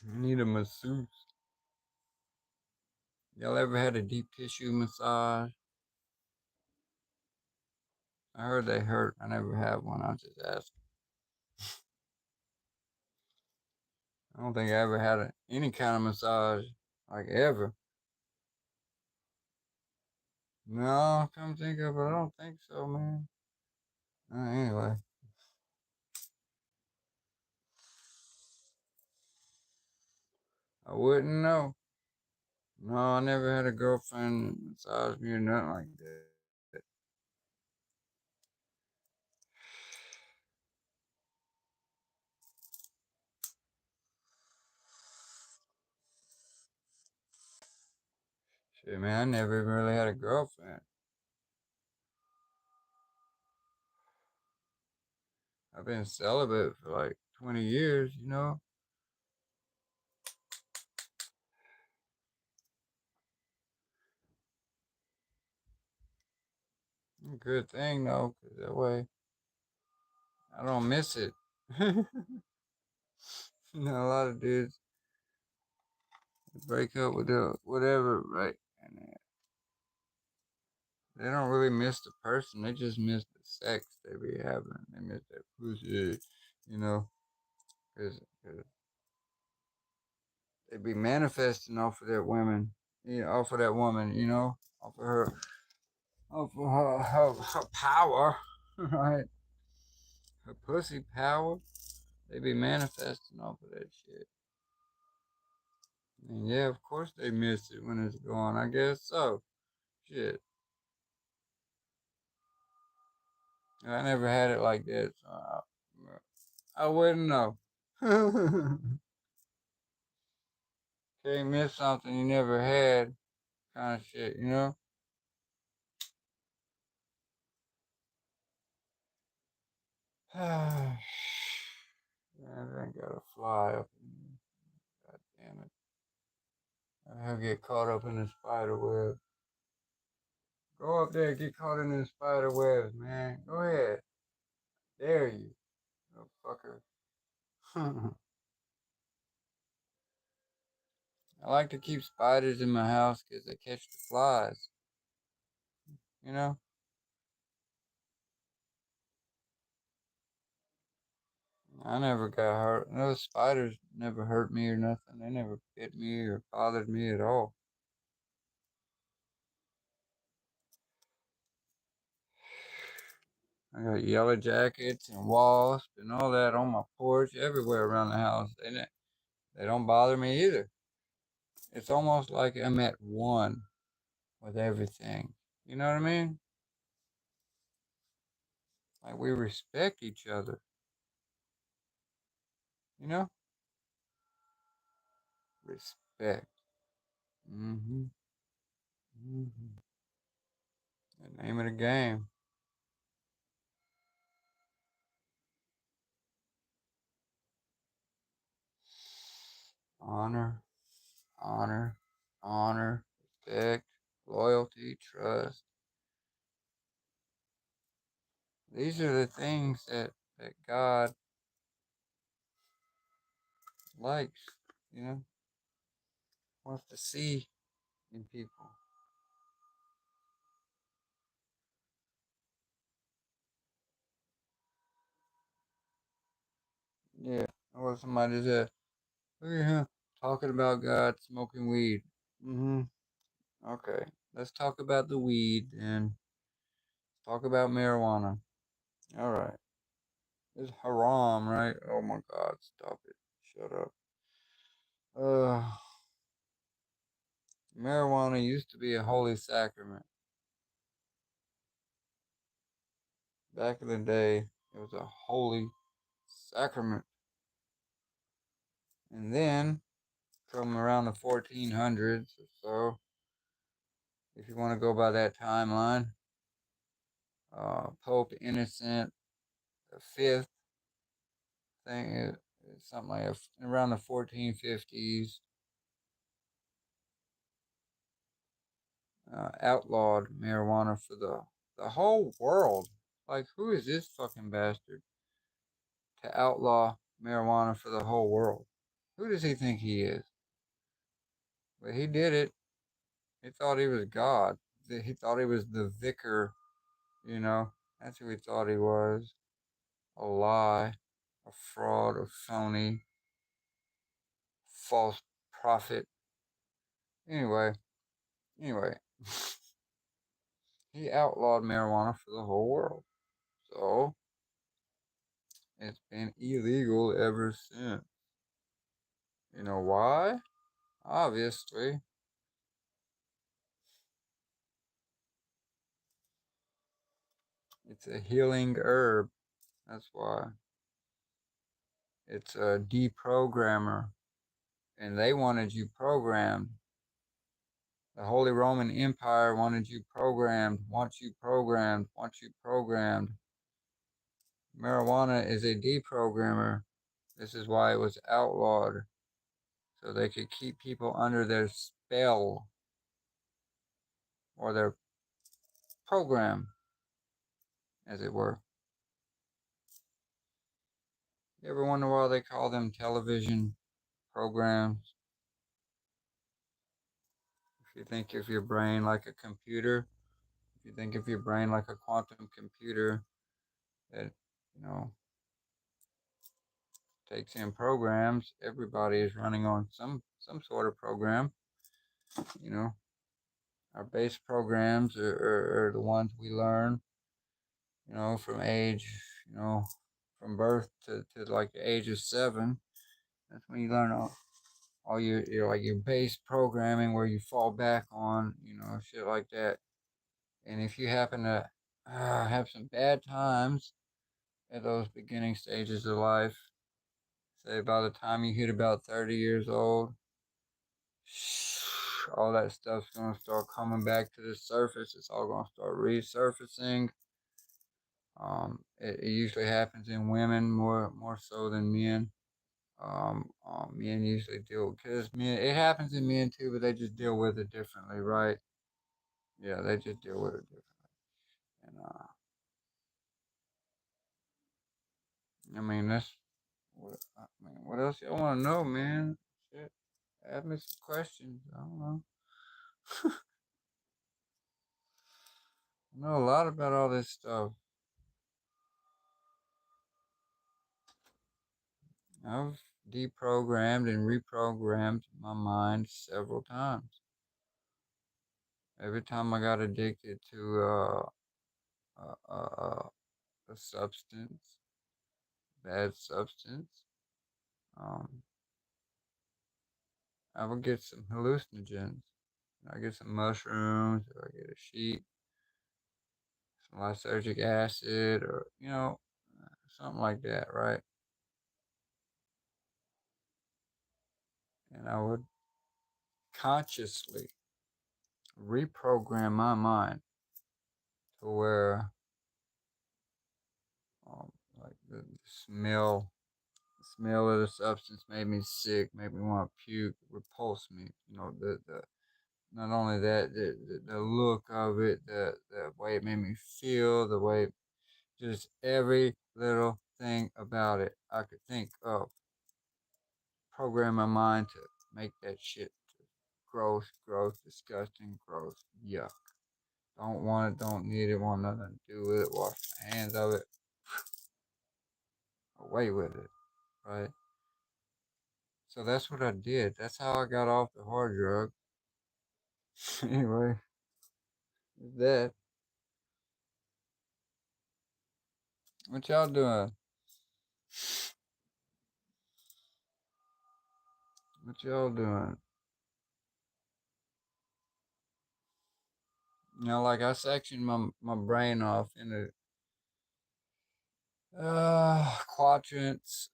I need a masseuse. Y'all ever had a deep tissue massage? I heard they hurt. I never had one. I was just asking. I don't think I ever had any kind of massage, like ever. No, come think of it, I don't think so, man. Anyway, I wouldn't know. No, I never had a girlfriend massage me or nothing like that. Shit, man, I never even really had a girlfriend. I've been celibate for like 20 years, you know? Good thing, though, 'cause that way I don't miss it. You know, a lot of dudes break up with the whatever, right? And they don't really miss the person. They just miss the sex they be having. They miss that pussy, you know, because they be manifesting off of that women, off of that woman, off of her power, right? Her pussy power. They be manifesting off of that shit. And yeah, of course they miss it when it's gone. I guess so. Shit. I never had it like that, so I wouldn't know. Can't miss something you never had, kind of shit, you know? Man, I ain't gotta fly up. God damn it. I'll get caught up in the spider web. Go up there, get caught in the spider webs, man. Go ahead. Dare you, little fucker. I like to keep spiders in my house because they catch the flies. You know? I never got hurt. Those spiders never hurt me or nothing. They never bit me or bothered me at all. I got yellow jackets and wasps and all that on my porch, everywhere around the house. They don't bother me either. It's almost like I'm at one with everything. You know what I mean? Like we respect each other. You know? Respect. Mm-hmm. Mm-hmm. The name of the game. Honor, honor, honor, respect, loyalty, trust. These are the things that God likes, you know, wants to see in people. Yeah. Or somebody said, look at him talking about God smoking weed. Mm-hmm. Okay. Let's talk about the weed and talk about marijuana. All right. It's haram, right? Oh my God. Stop it. Shut up. Uh, Marijuana used to be a holy sacrament. Back in the day, it was a holy sacrament. And then, from around the 1400s or so, if you want to go by that timeline, Pope Innocent the Fifth thing is something like around the 1450s, outlawed marijuana for the whole world. Like, who is this fucking bastard to outlaw marijuana for the whole world? Who does he think he is? But he did it. He thought he was God. He thought he was the vicar, you know. That's who he thought he was. A lie, a fraud, a phony, false prophet. Anyway, anyway, he outlawed marijuana for the whole world. So it's been illegal ever since. You know why? Obviously, it's a healing herb. That's why. It's a deprogrammer. And they wanted you programmed. The Holy Roman Empire wanted you programmed, wants you programmed, wants you programmed. Marijuana is a deprogrammer. This is why it was outlawed, so they could keep people under their spell or their program, as it were. You ever wonder why they call them television programs? If you think of your brain like a computer, if you think of your brain like a quantum computer that, you know, takes in programs, everybody is running on some sort of program. You know, our base programs are the ones we learn, you know, from age, you know, from birth to like the age of 7. That's when you learn all your like your base programming where you fall back on, you know, shit like that. And if you happen to have some bad times at those beginning stages of life. Say by the time you hit about 30 years old, all that stuff's gonna start coming back to the surface. It's all gonna start resurfacing. It usually happens in women more so than men. Men usually deal because men. It happens in men too, but they just deal with it differently, right? Yeah, they just deal with it differently. And I mean that's what else y'all want to know, man? Shit, ask me some questions. I don't know. I know a lot about all this stuff. I've deprogrammed and reprogrammed my mind several times. Every time I got addicted to uh, uh, uh, a substance, bad substance, um, I would get some hallucinogens. I get some mushrooms, or I get a sheet, some lysergic acid, or something like that, right? And I would consciously reprogram my mind to where, um, like the smell of the substance made me sick, made me want to puke, repulsed me. The not only that, the look of it, the way it made me feel, the way just every little thing about it I could think of, program my mind to make that shit gross, gross, disgusting, gross, yuck. Don't want it, don't need it, want nothing to do with it, wash my hands of it, away with it, right? So that's what I did. That's how I got off the hard drug. Anyway, that. What y'all doing? What y'all doing? Like I sectioned my brain off into quadrants.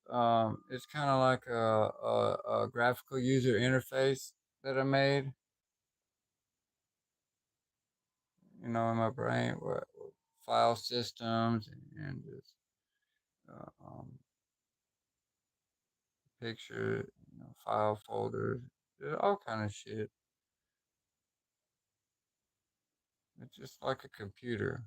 It's kind of like a graphical user interface that I made. In my brain, with file systems and just picture, file folders, all kind of shit. It's just like a computer.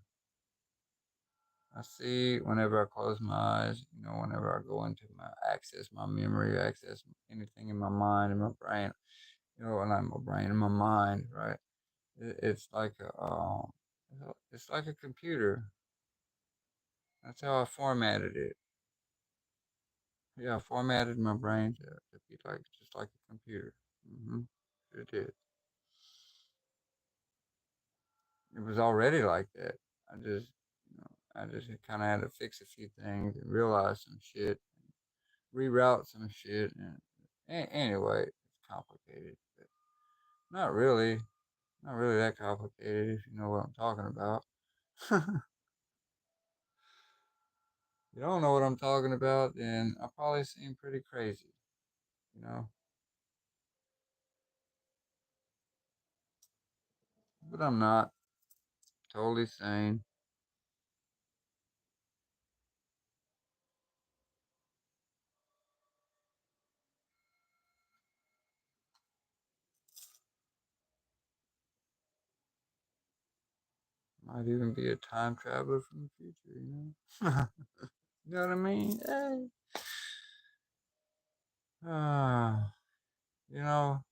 I see whenever I close my eyes, whenever I go into access my memory, access anything in my mind, in my brain, not my brain, in my mind, right? It's like it's like a computer. That's how I formatted it. Yeah, I formatted my brain to be like just like a computer. Sure did. It was already like that. I just, I just kind of had to fix a few things and realize some shit, reroute some shit, and anyway, it's complicated, but not really, not really that complicated if you know what I'm talking about. You don't know what I'm talking about, then I probably seem pretty crazy, you know. But I'm not totally sane. Might even be a time traveler from the future, You know what I mean? Hey. Ah, you know,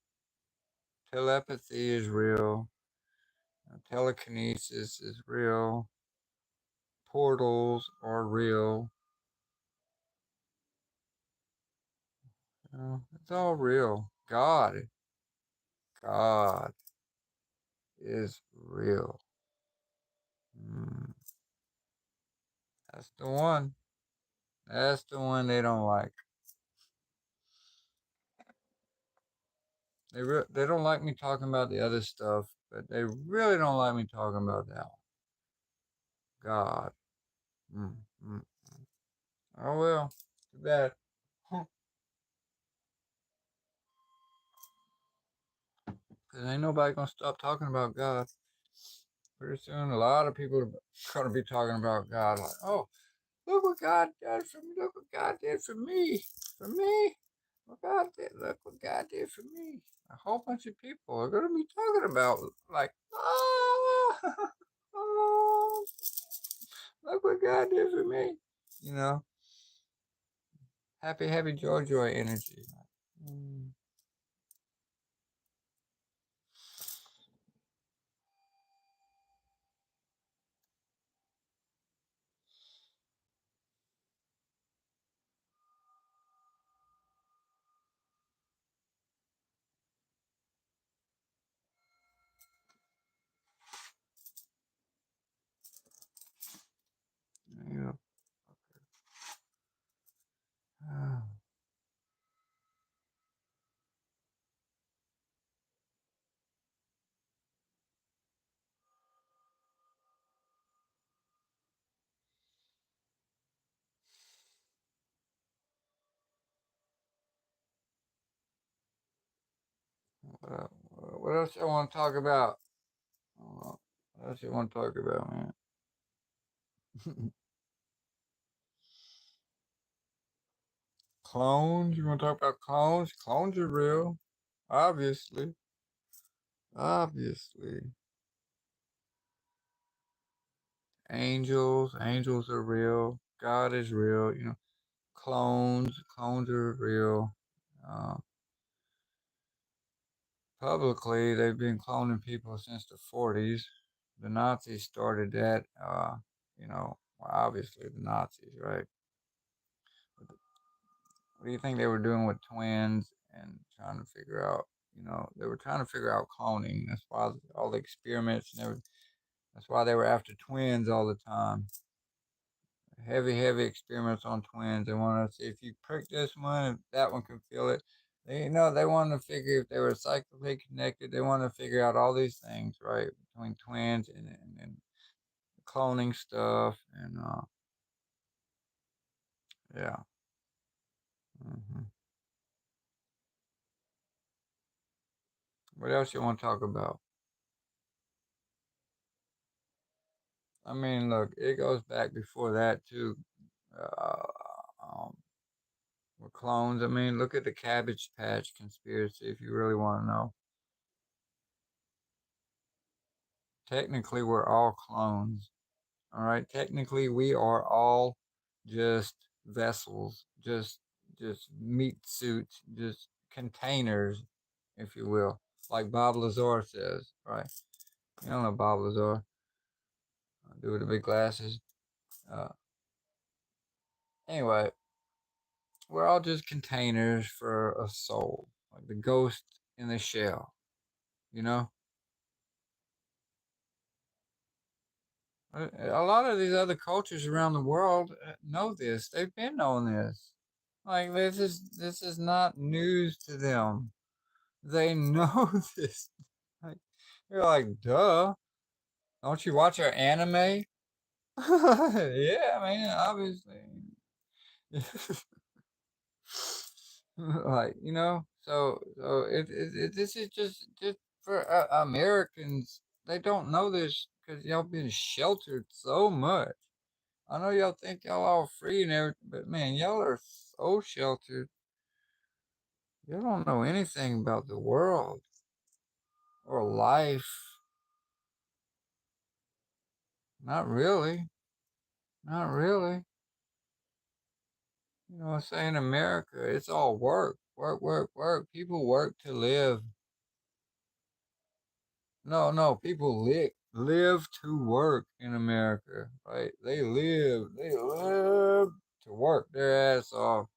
telepathy is real. Telekinesis is real. Portals are real. It's all real. God is real. Mm, that's the one. That's the one they don't like. They don't like me talking about the other stuff, but they really don't like me talking about that one. God. Mm, mm. Oh well, too bad. Cause ain't nobody gonna stop talking about God. Pretty soon, a lot of people are gonna be talking about God. Like, oh, look what God did for me. Look what God did for me. For me. What God did. Look what God did for me. A whole bunch of people are gonna be talking about like, oh, oh, look what God did for me. You know, happy, happy, joy, joy energy. Mm, yeah. What else I want to talk about? What else you want to talk about, man? Clones? You want to talk about clones? Clones are real. Obviously. Obviously. Angels. Angels are real. God is real. You know, clones. Clones are real. Uh, Publicly, they've been cloning people since the 40s. The Nazis started that. Well, obviously the Nazis, right? What do you think they were doing with twins and trying to figure out? They were trying to figure out cloning. That's why all the experiments and everything. That's why they were after twins all the time. Heavy, heavy experiments on twins. They wanted to see if you prick this one, if that one can feel it. They wanted to figure if they were psychically connected. They wanted to figure out all these things, right, between twins and cloning stuff. And yeah. hmm What else you want to talk about? I mean, look, it goes back before that too. Uh, um, with clones. I mean, look at the Cabbage Patch conspiracy if you really want to know. Technically, we're all clones. All right. Technically, we are all just vessels, just meat suits, just containers, if you will. Like Bob Lazar says, right? You don't know Bob Lazar, dude with the big glasses. Uh, anyway, we're all just containers for a soul, like the ghost in the shell. You know, a lot of these other cultures around the world know this. They've been knowing this. Like this is not news to them. They know this. Like, you're like, duh. Don't you watch our anime? Yeah, man. Obviously. Like this is just for Americans. They don't know this because y'all been sheltered so much. I know y'all think y'all all free and everything, but man, y'all are so sheltered. You don't know anything about the world or life. Not really. Not really. I say in America, it's all work. Work, work, work. People work to live. No, no, people live to work in America, right? They live to work their ass off.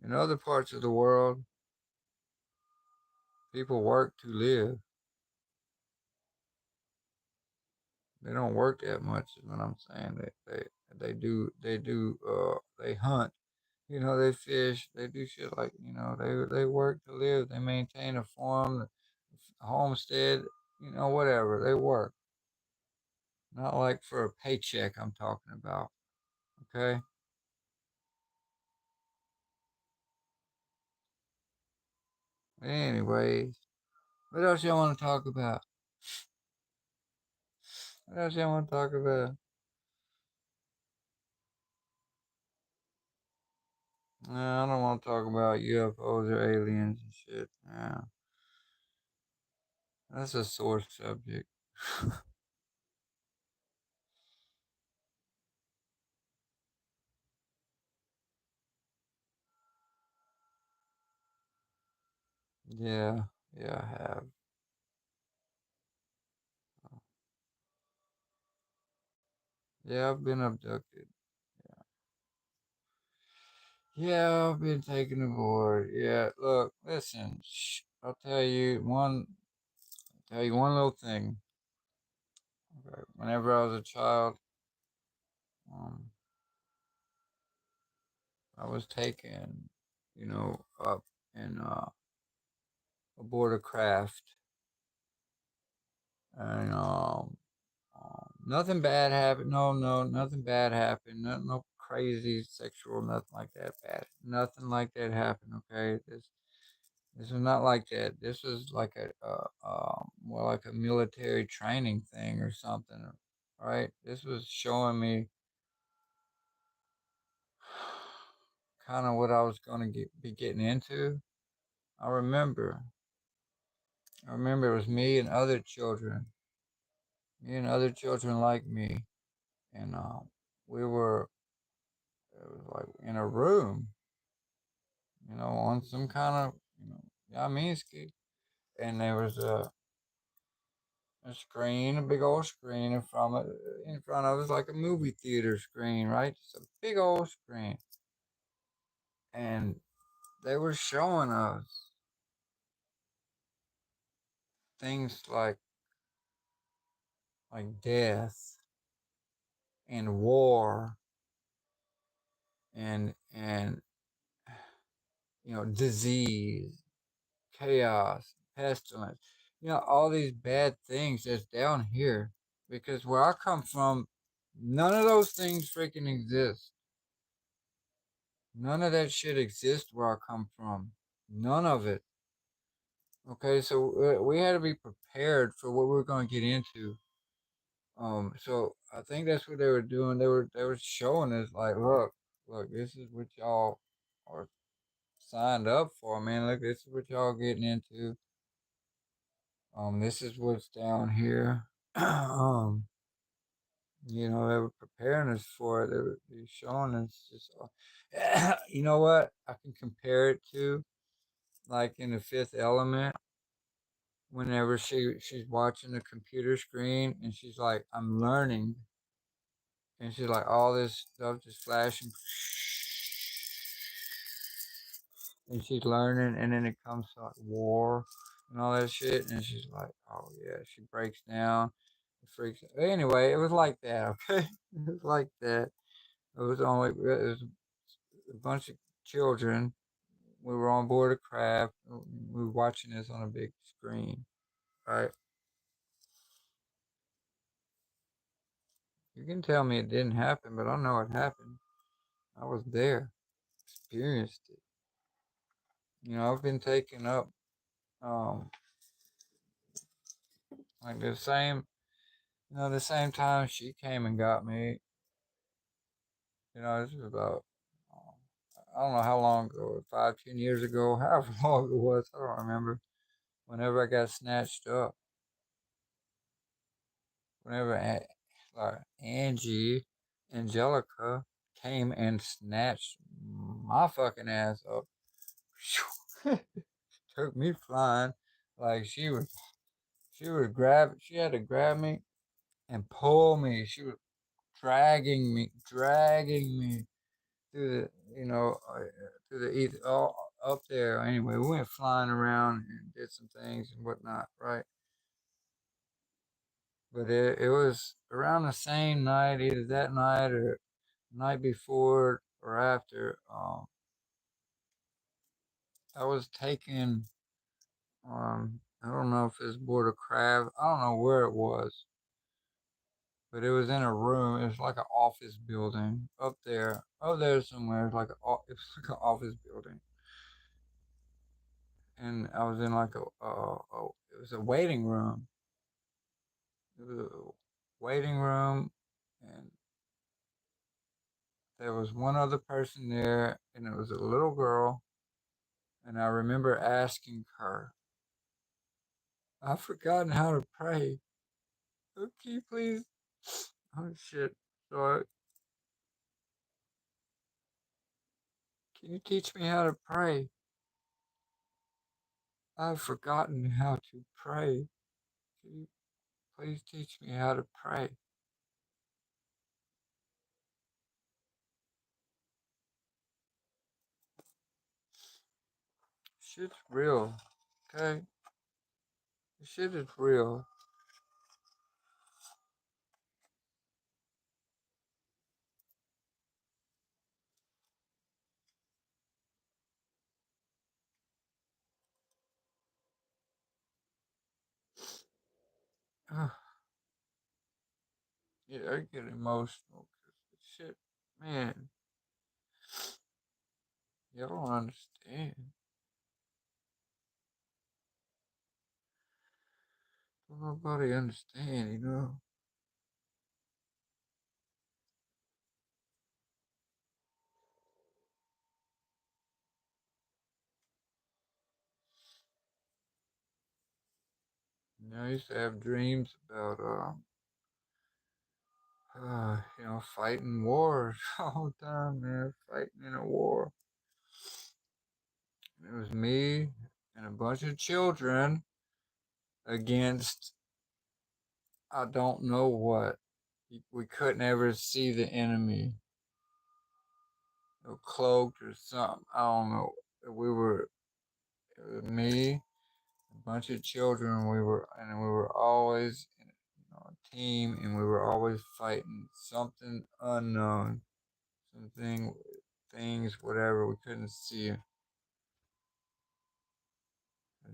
In other parts of the world, people work to live. They don't work that much, is what I'm saying. They hunt. They fish. They do shit like they work to live. They maintain a farm, a homestead. Whatever. They work. Not like for a paycheck I'm talking about. Okay? Anyways, what else y'all want to talk about? What else y'all want to talk about? I don't want to talk about UFOs or aliens and shit. Yeah, that's a sore subject. Yeah, yeah, I have. Yeah, I've been abducted. Yeah, I've been taken aboard. Yeah, look, listen. I'll tell you one little thing. Okay, whenever I was a child, um, I was taken, up in aboard a craft, and nothing bad happened. No, no, nothing bad happened. No crazy sexual, nothing like that bad. Nothing like that happened. Okay, this was not like that. This was like more like a military training thing or something. Right? This was showing me kind of what I was gonna be getting into. I remember. I remember it was me and other children like me, and we were it was like in a room, on some kind of Yaminsky, and there was a screen, a big old screen in front of us, like a movie theater screen, right? Just a big old screen, and they were showing us things like death and war and disease, chaos, pestilence, all these bad things that's down here. Because where I come from, none of those things freaking exist. None of that shit exists where I come from. None of it. Okay, so we had to be prepared for what we were going to get into. So I think that's what they were doing. They were showing us like, look, this is what y'all are signed up for, man. Look, this is what y'all getting into. This is what's down here. They were preparing us for it. They were showing us just, you know what? I can compare it to like in the Fifth Element. Whenever she's watching the computer screen and she's like, "I'm learning," and she's like, all this stuff just flashing, and she's learning, and then it comes to like war and all that shit, and she's like, "Oh yeah," she breaks down, freaks. Anyway, it was like that. Okay, it was like that. It was a bunch of children. We were on board a craft. We were watching this on a big screen. Right? You can tell me it didn't happen, but I know it happened. I was there, experienced it. I've been taken up, um, like the same time she came and got me. This was about, I don't know how long ago, 5, 10 years ago, however long it was. I don't remember. Whenever I got snatched up, whenever like Angelica came and snatched my fucking ass up, took me flying, like she had to grab me and pull me. She was dragging me through through the ether, all up there. Anyway, we went flying around and did some things and whatnot, right? But it was around the same night, either that night or the night before or after. I was taken. I don't know if it's Border Crab. I don't know where it was, but it was in a room. It was like an office building up there somewhere. It was like an office building, and I was in like it was a waiting room. It was a waiting room, and there was one other person there, and it was a little girl. And I remember asking her, "I've forgotten how to pray. Oh, can you please?" Oh shit! Sorry. Can you teach me how to pray? I've forgotten how to pray. Can you please teach me how to pray? Shit's real, okay? This shit is real. Ugh. Yeah, I get emotional because this shit, man, y'all don't understand. Don't nobody understand, you know? I used to have dreams about, fighting wars all the time, man. Fighting in a war. It was me and a bunch of children against I don't know what. We couldn't ever see the enemy, or cloaked or something. I don't know. It was me, a bunch of children. We were always in a team, and we were always fighting something unknown, something, things, whatever. We couldn't see it.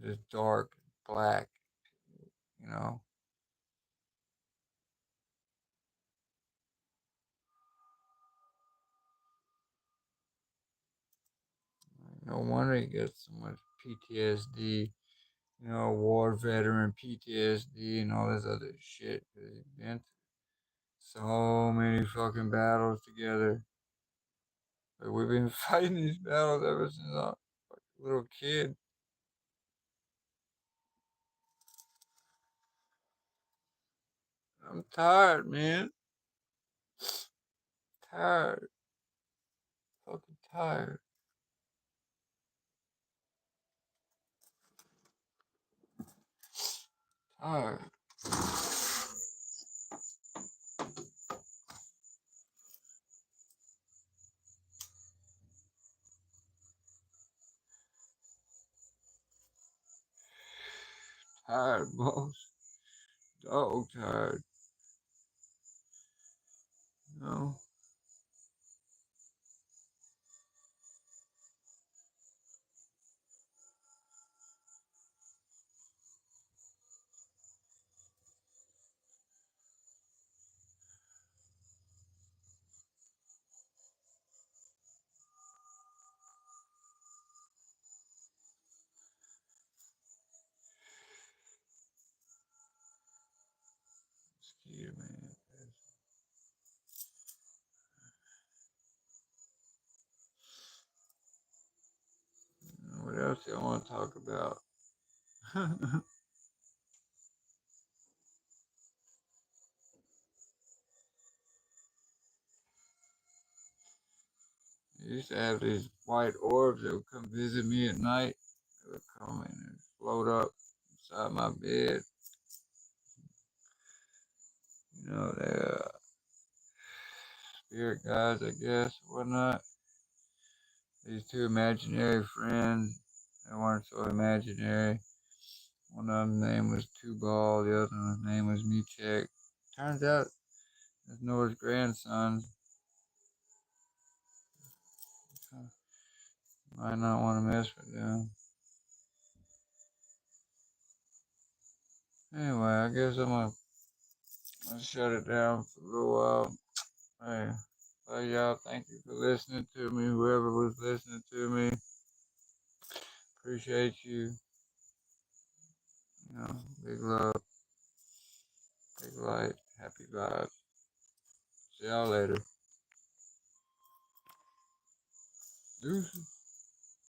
Just dark, black, you know. No wonder he gets so much PTSD, war veteran PTSD and all this other shit. Cause he's been through so many fucking battles together. Like we've been fighting these battles ever since I was a little kid. I'm tired, man. Tired. Fucking tired. Tired. Tired, boss. Dog tired. You know? Scared, man. What else do I want to talk about? I used to have these white orbs that would come visit me at night. They would come and float up inside my bed. They're spirit guides, I guess, whatnot. These two imaginary friends, they weren't so imaginary. One of them's name was Tubal, the other one's name was Mechek. Turns out it's Noah's grandsons. Might not want to mess with them. Anyway, I guess I'm gonna Let's shut it down for a little while. Hey, love y'all. Thank you for listening to me. Whoever was listening to me, appreciate you. You know, big love, big light, happy vibes. See y'all later. Deuces.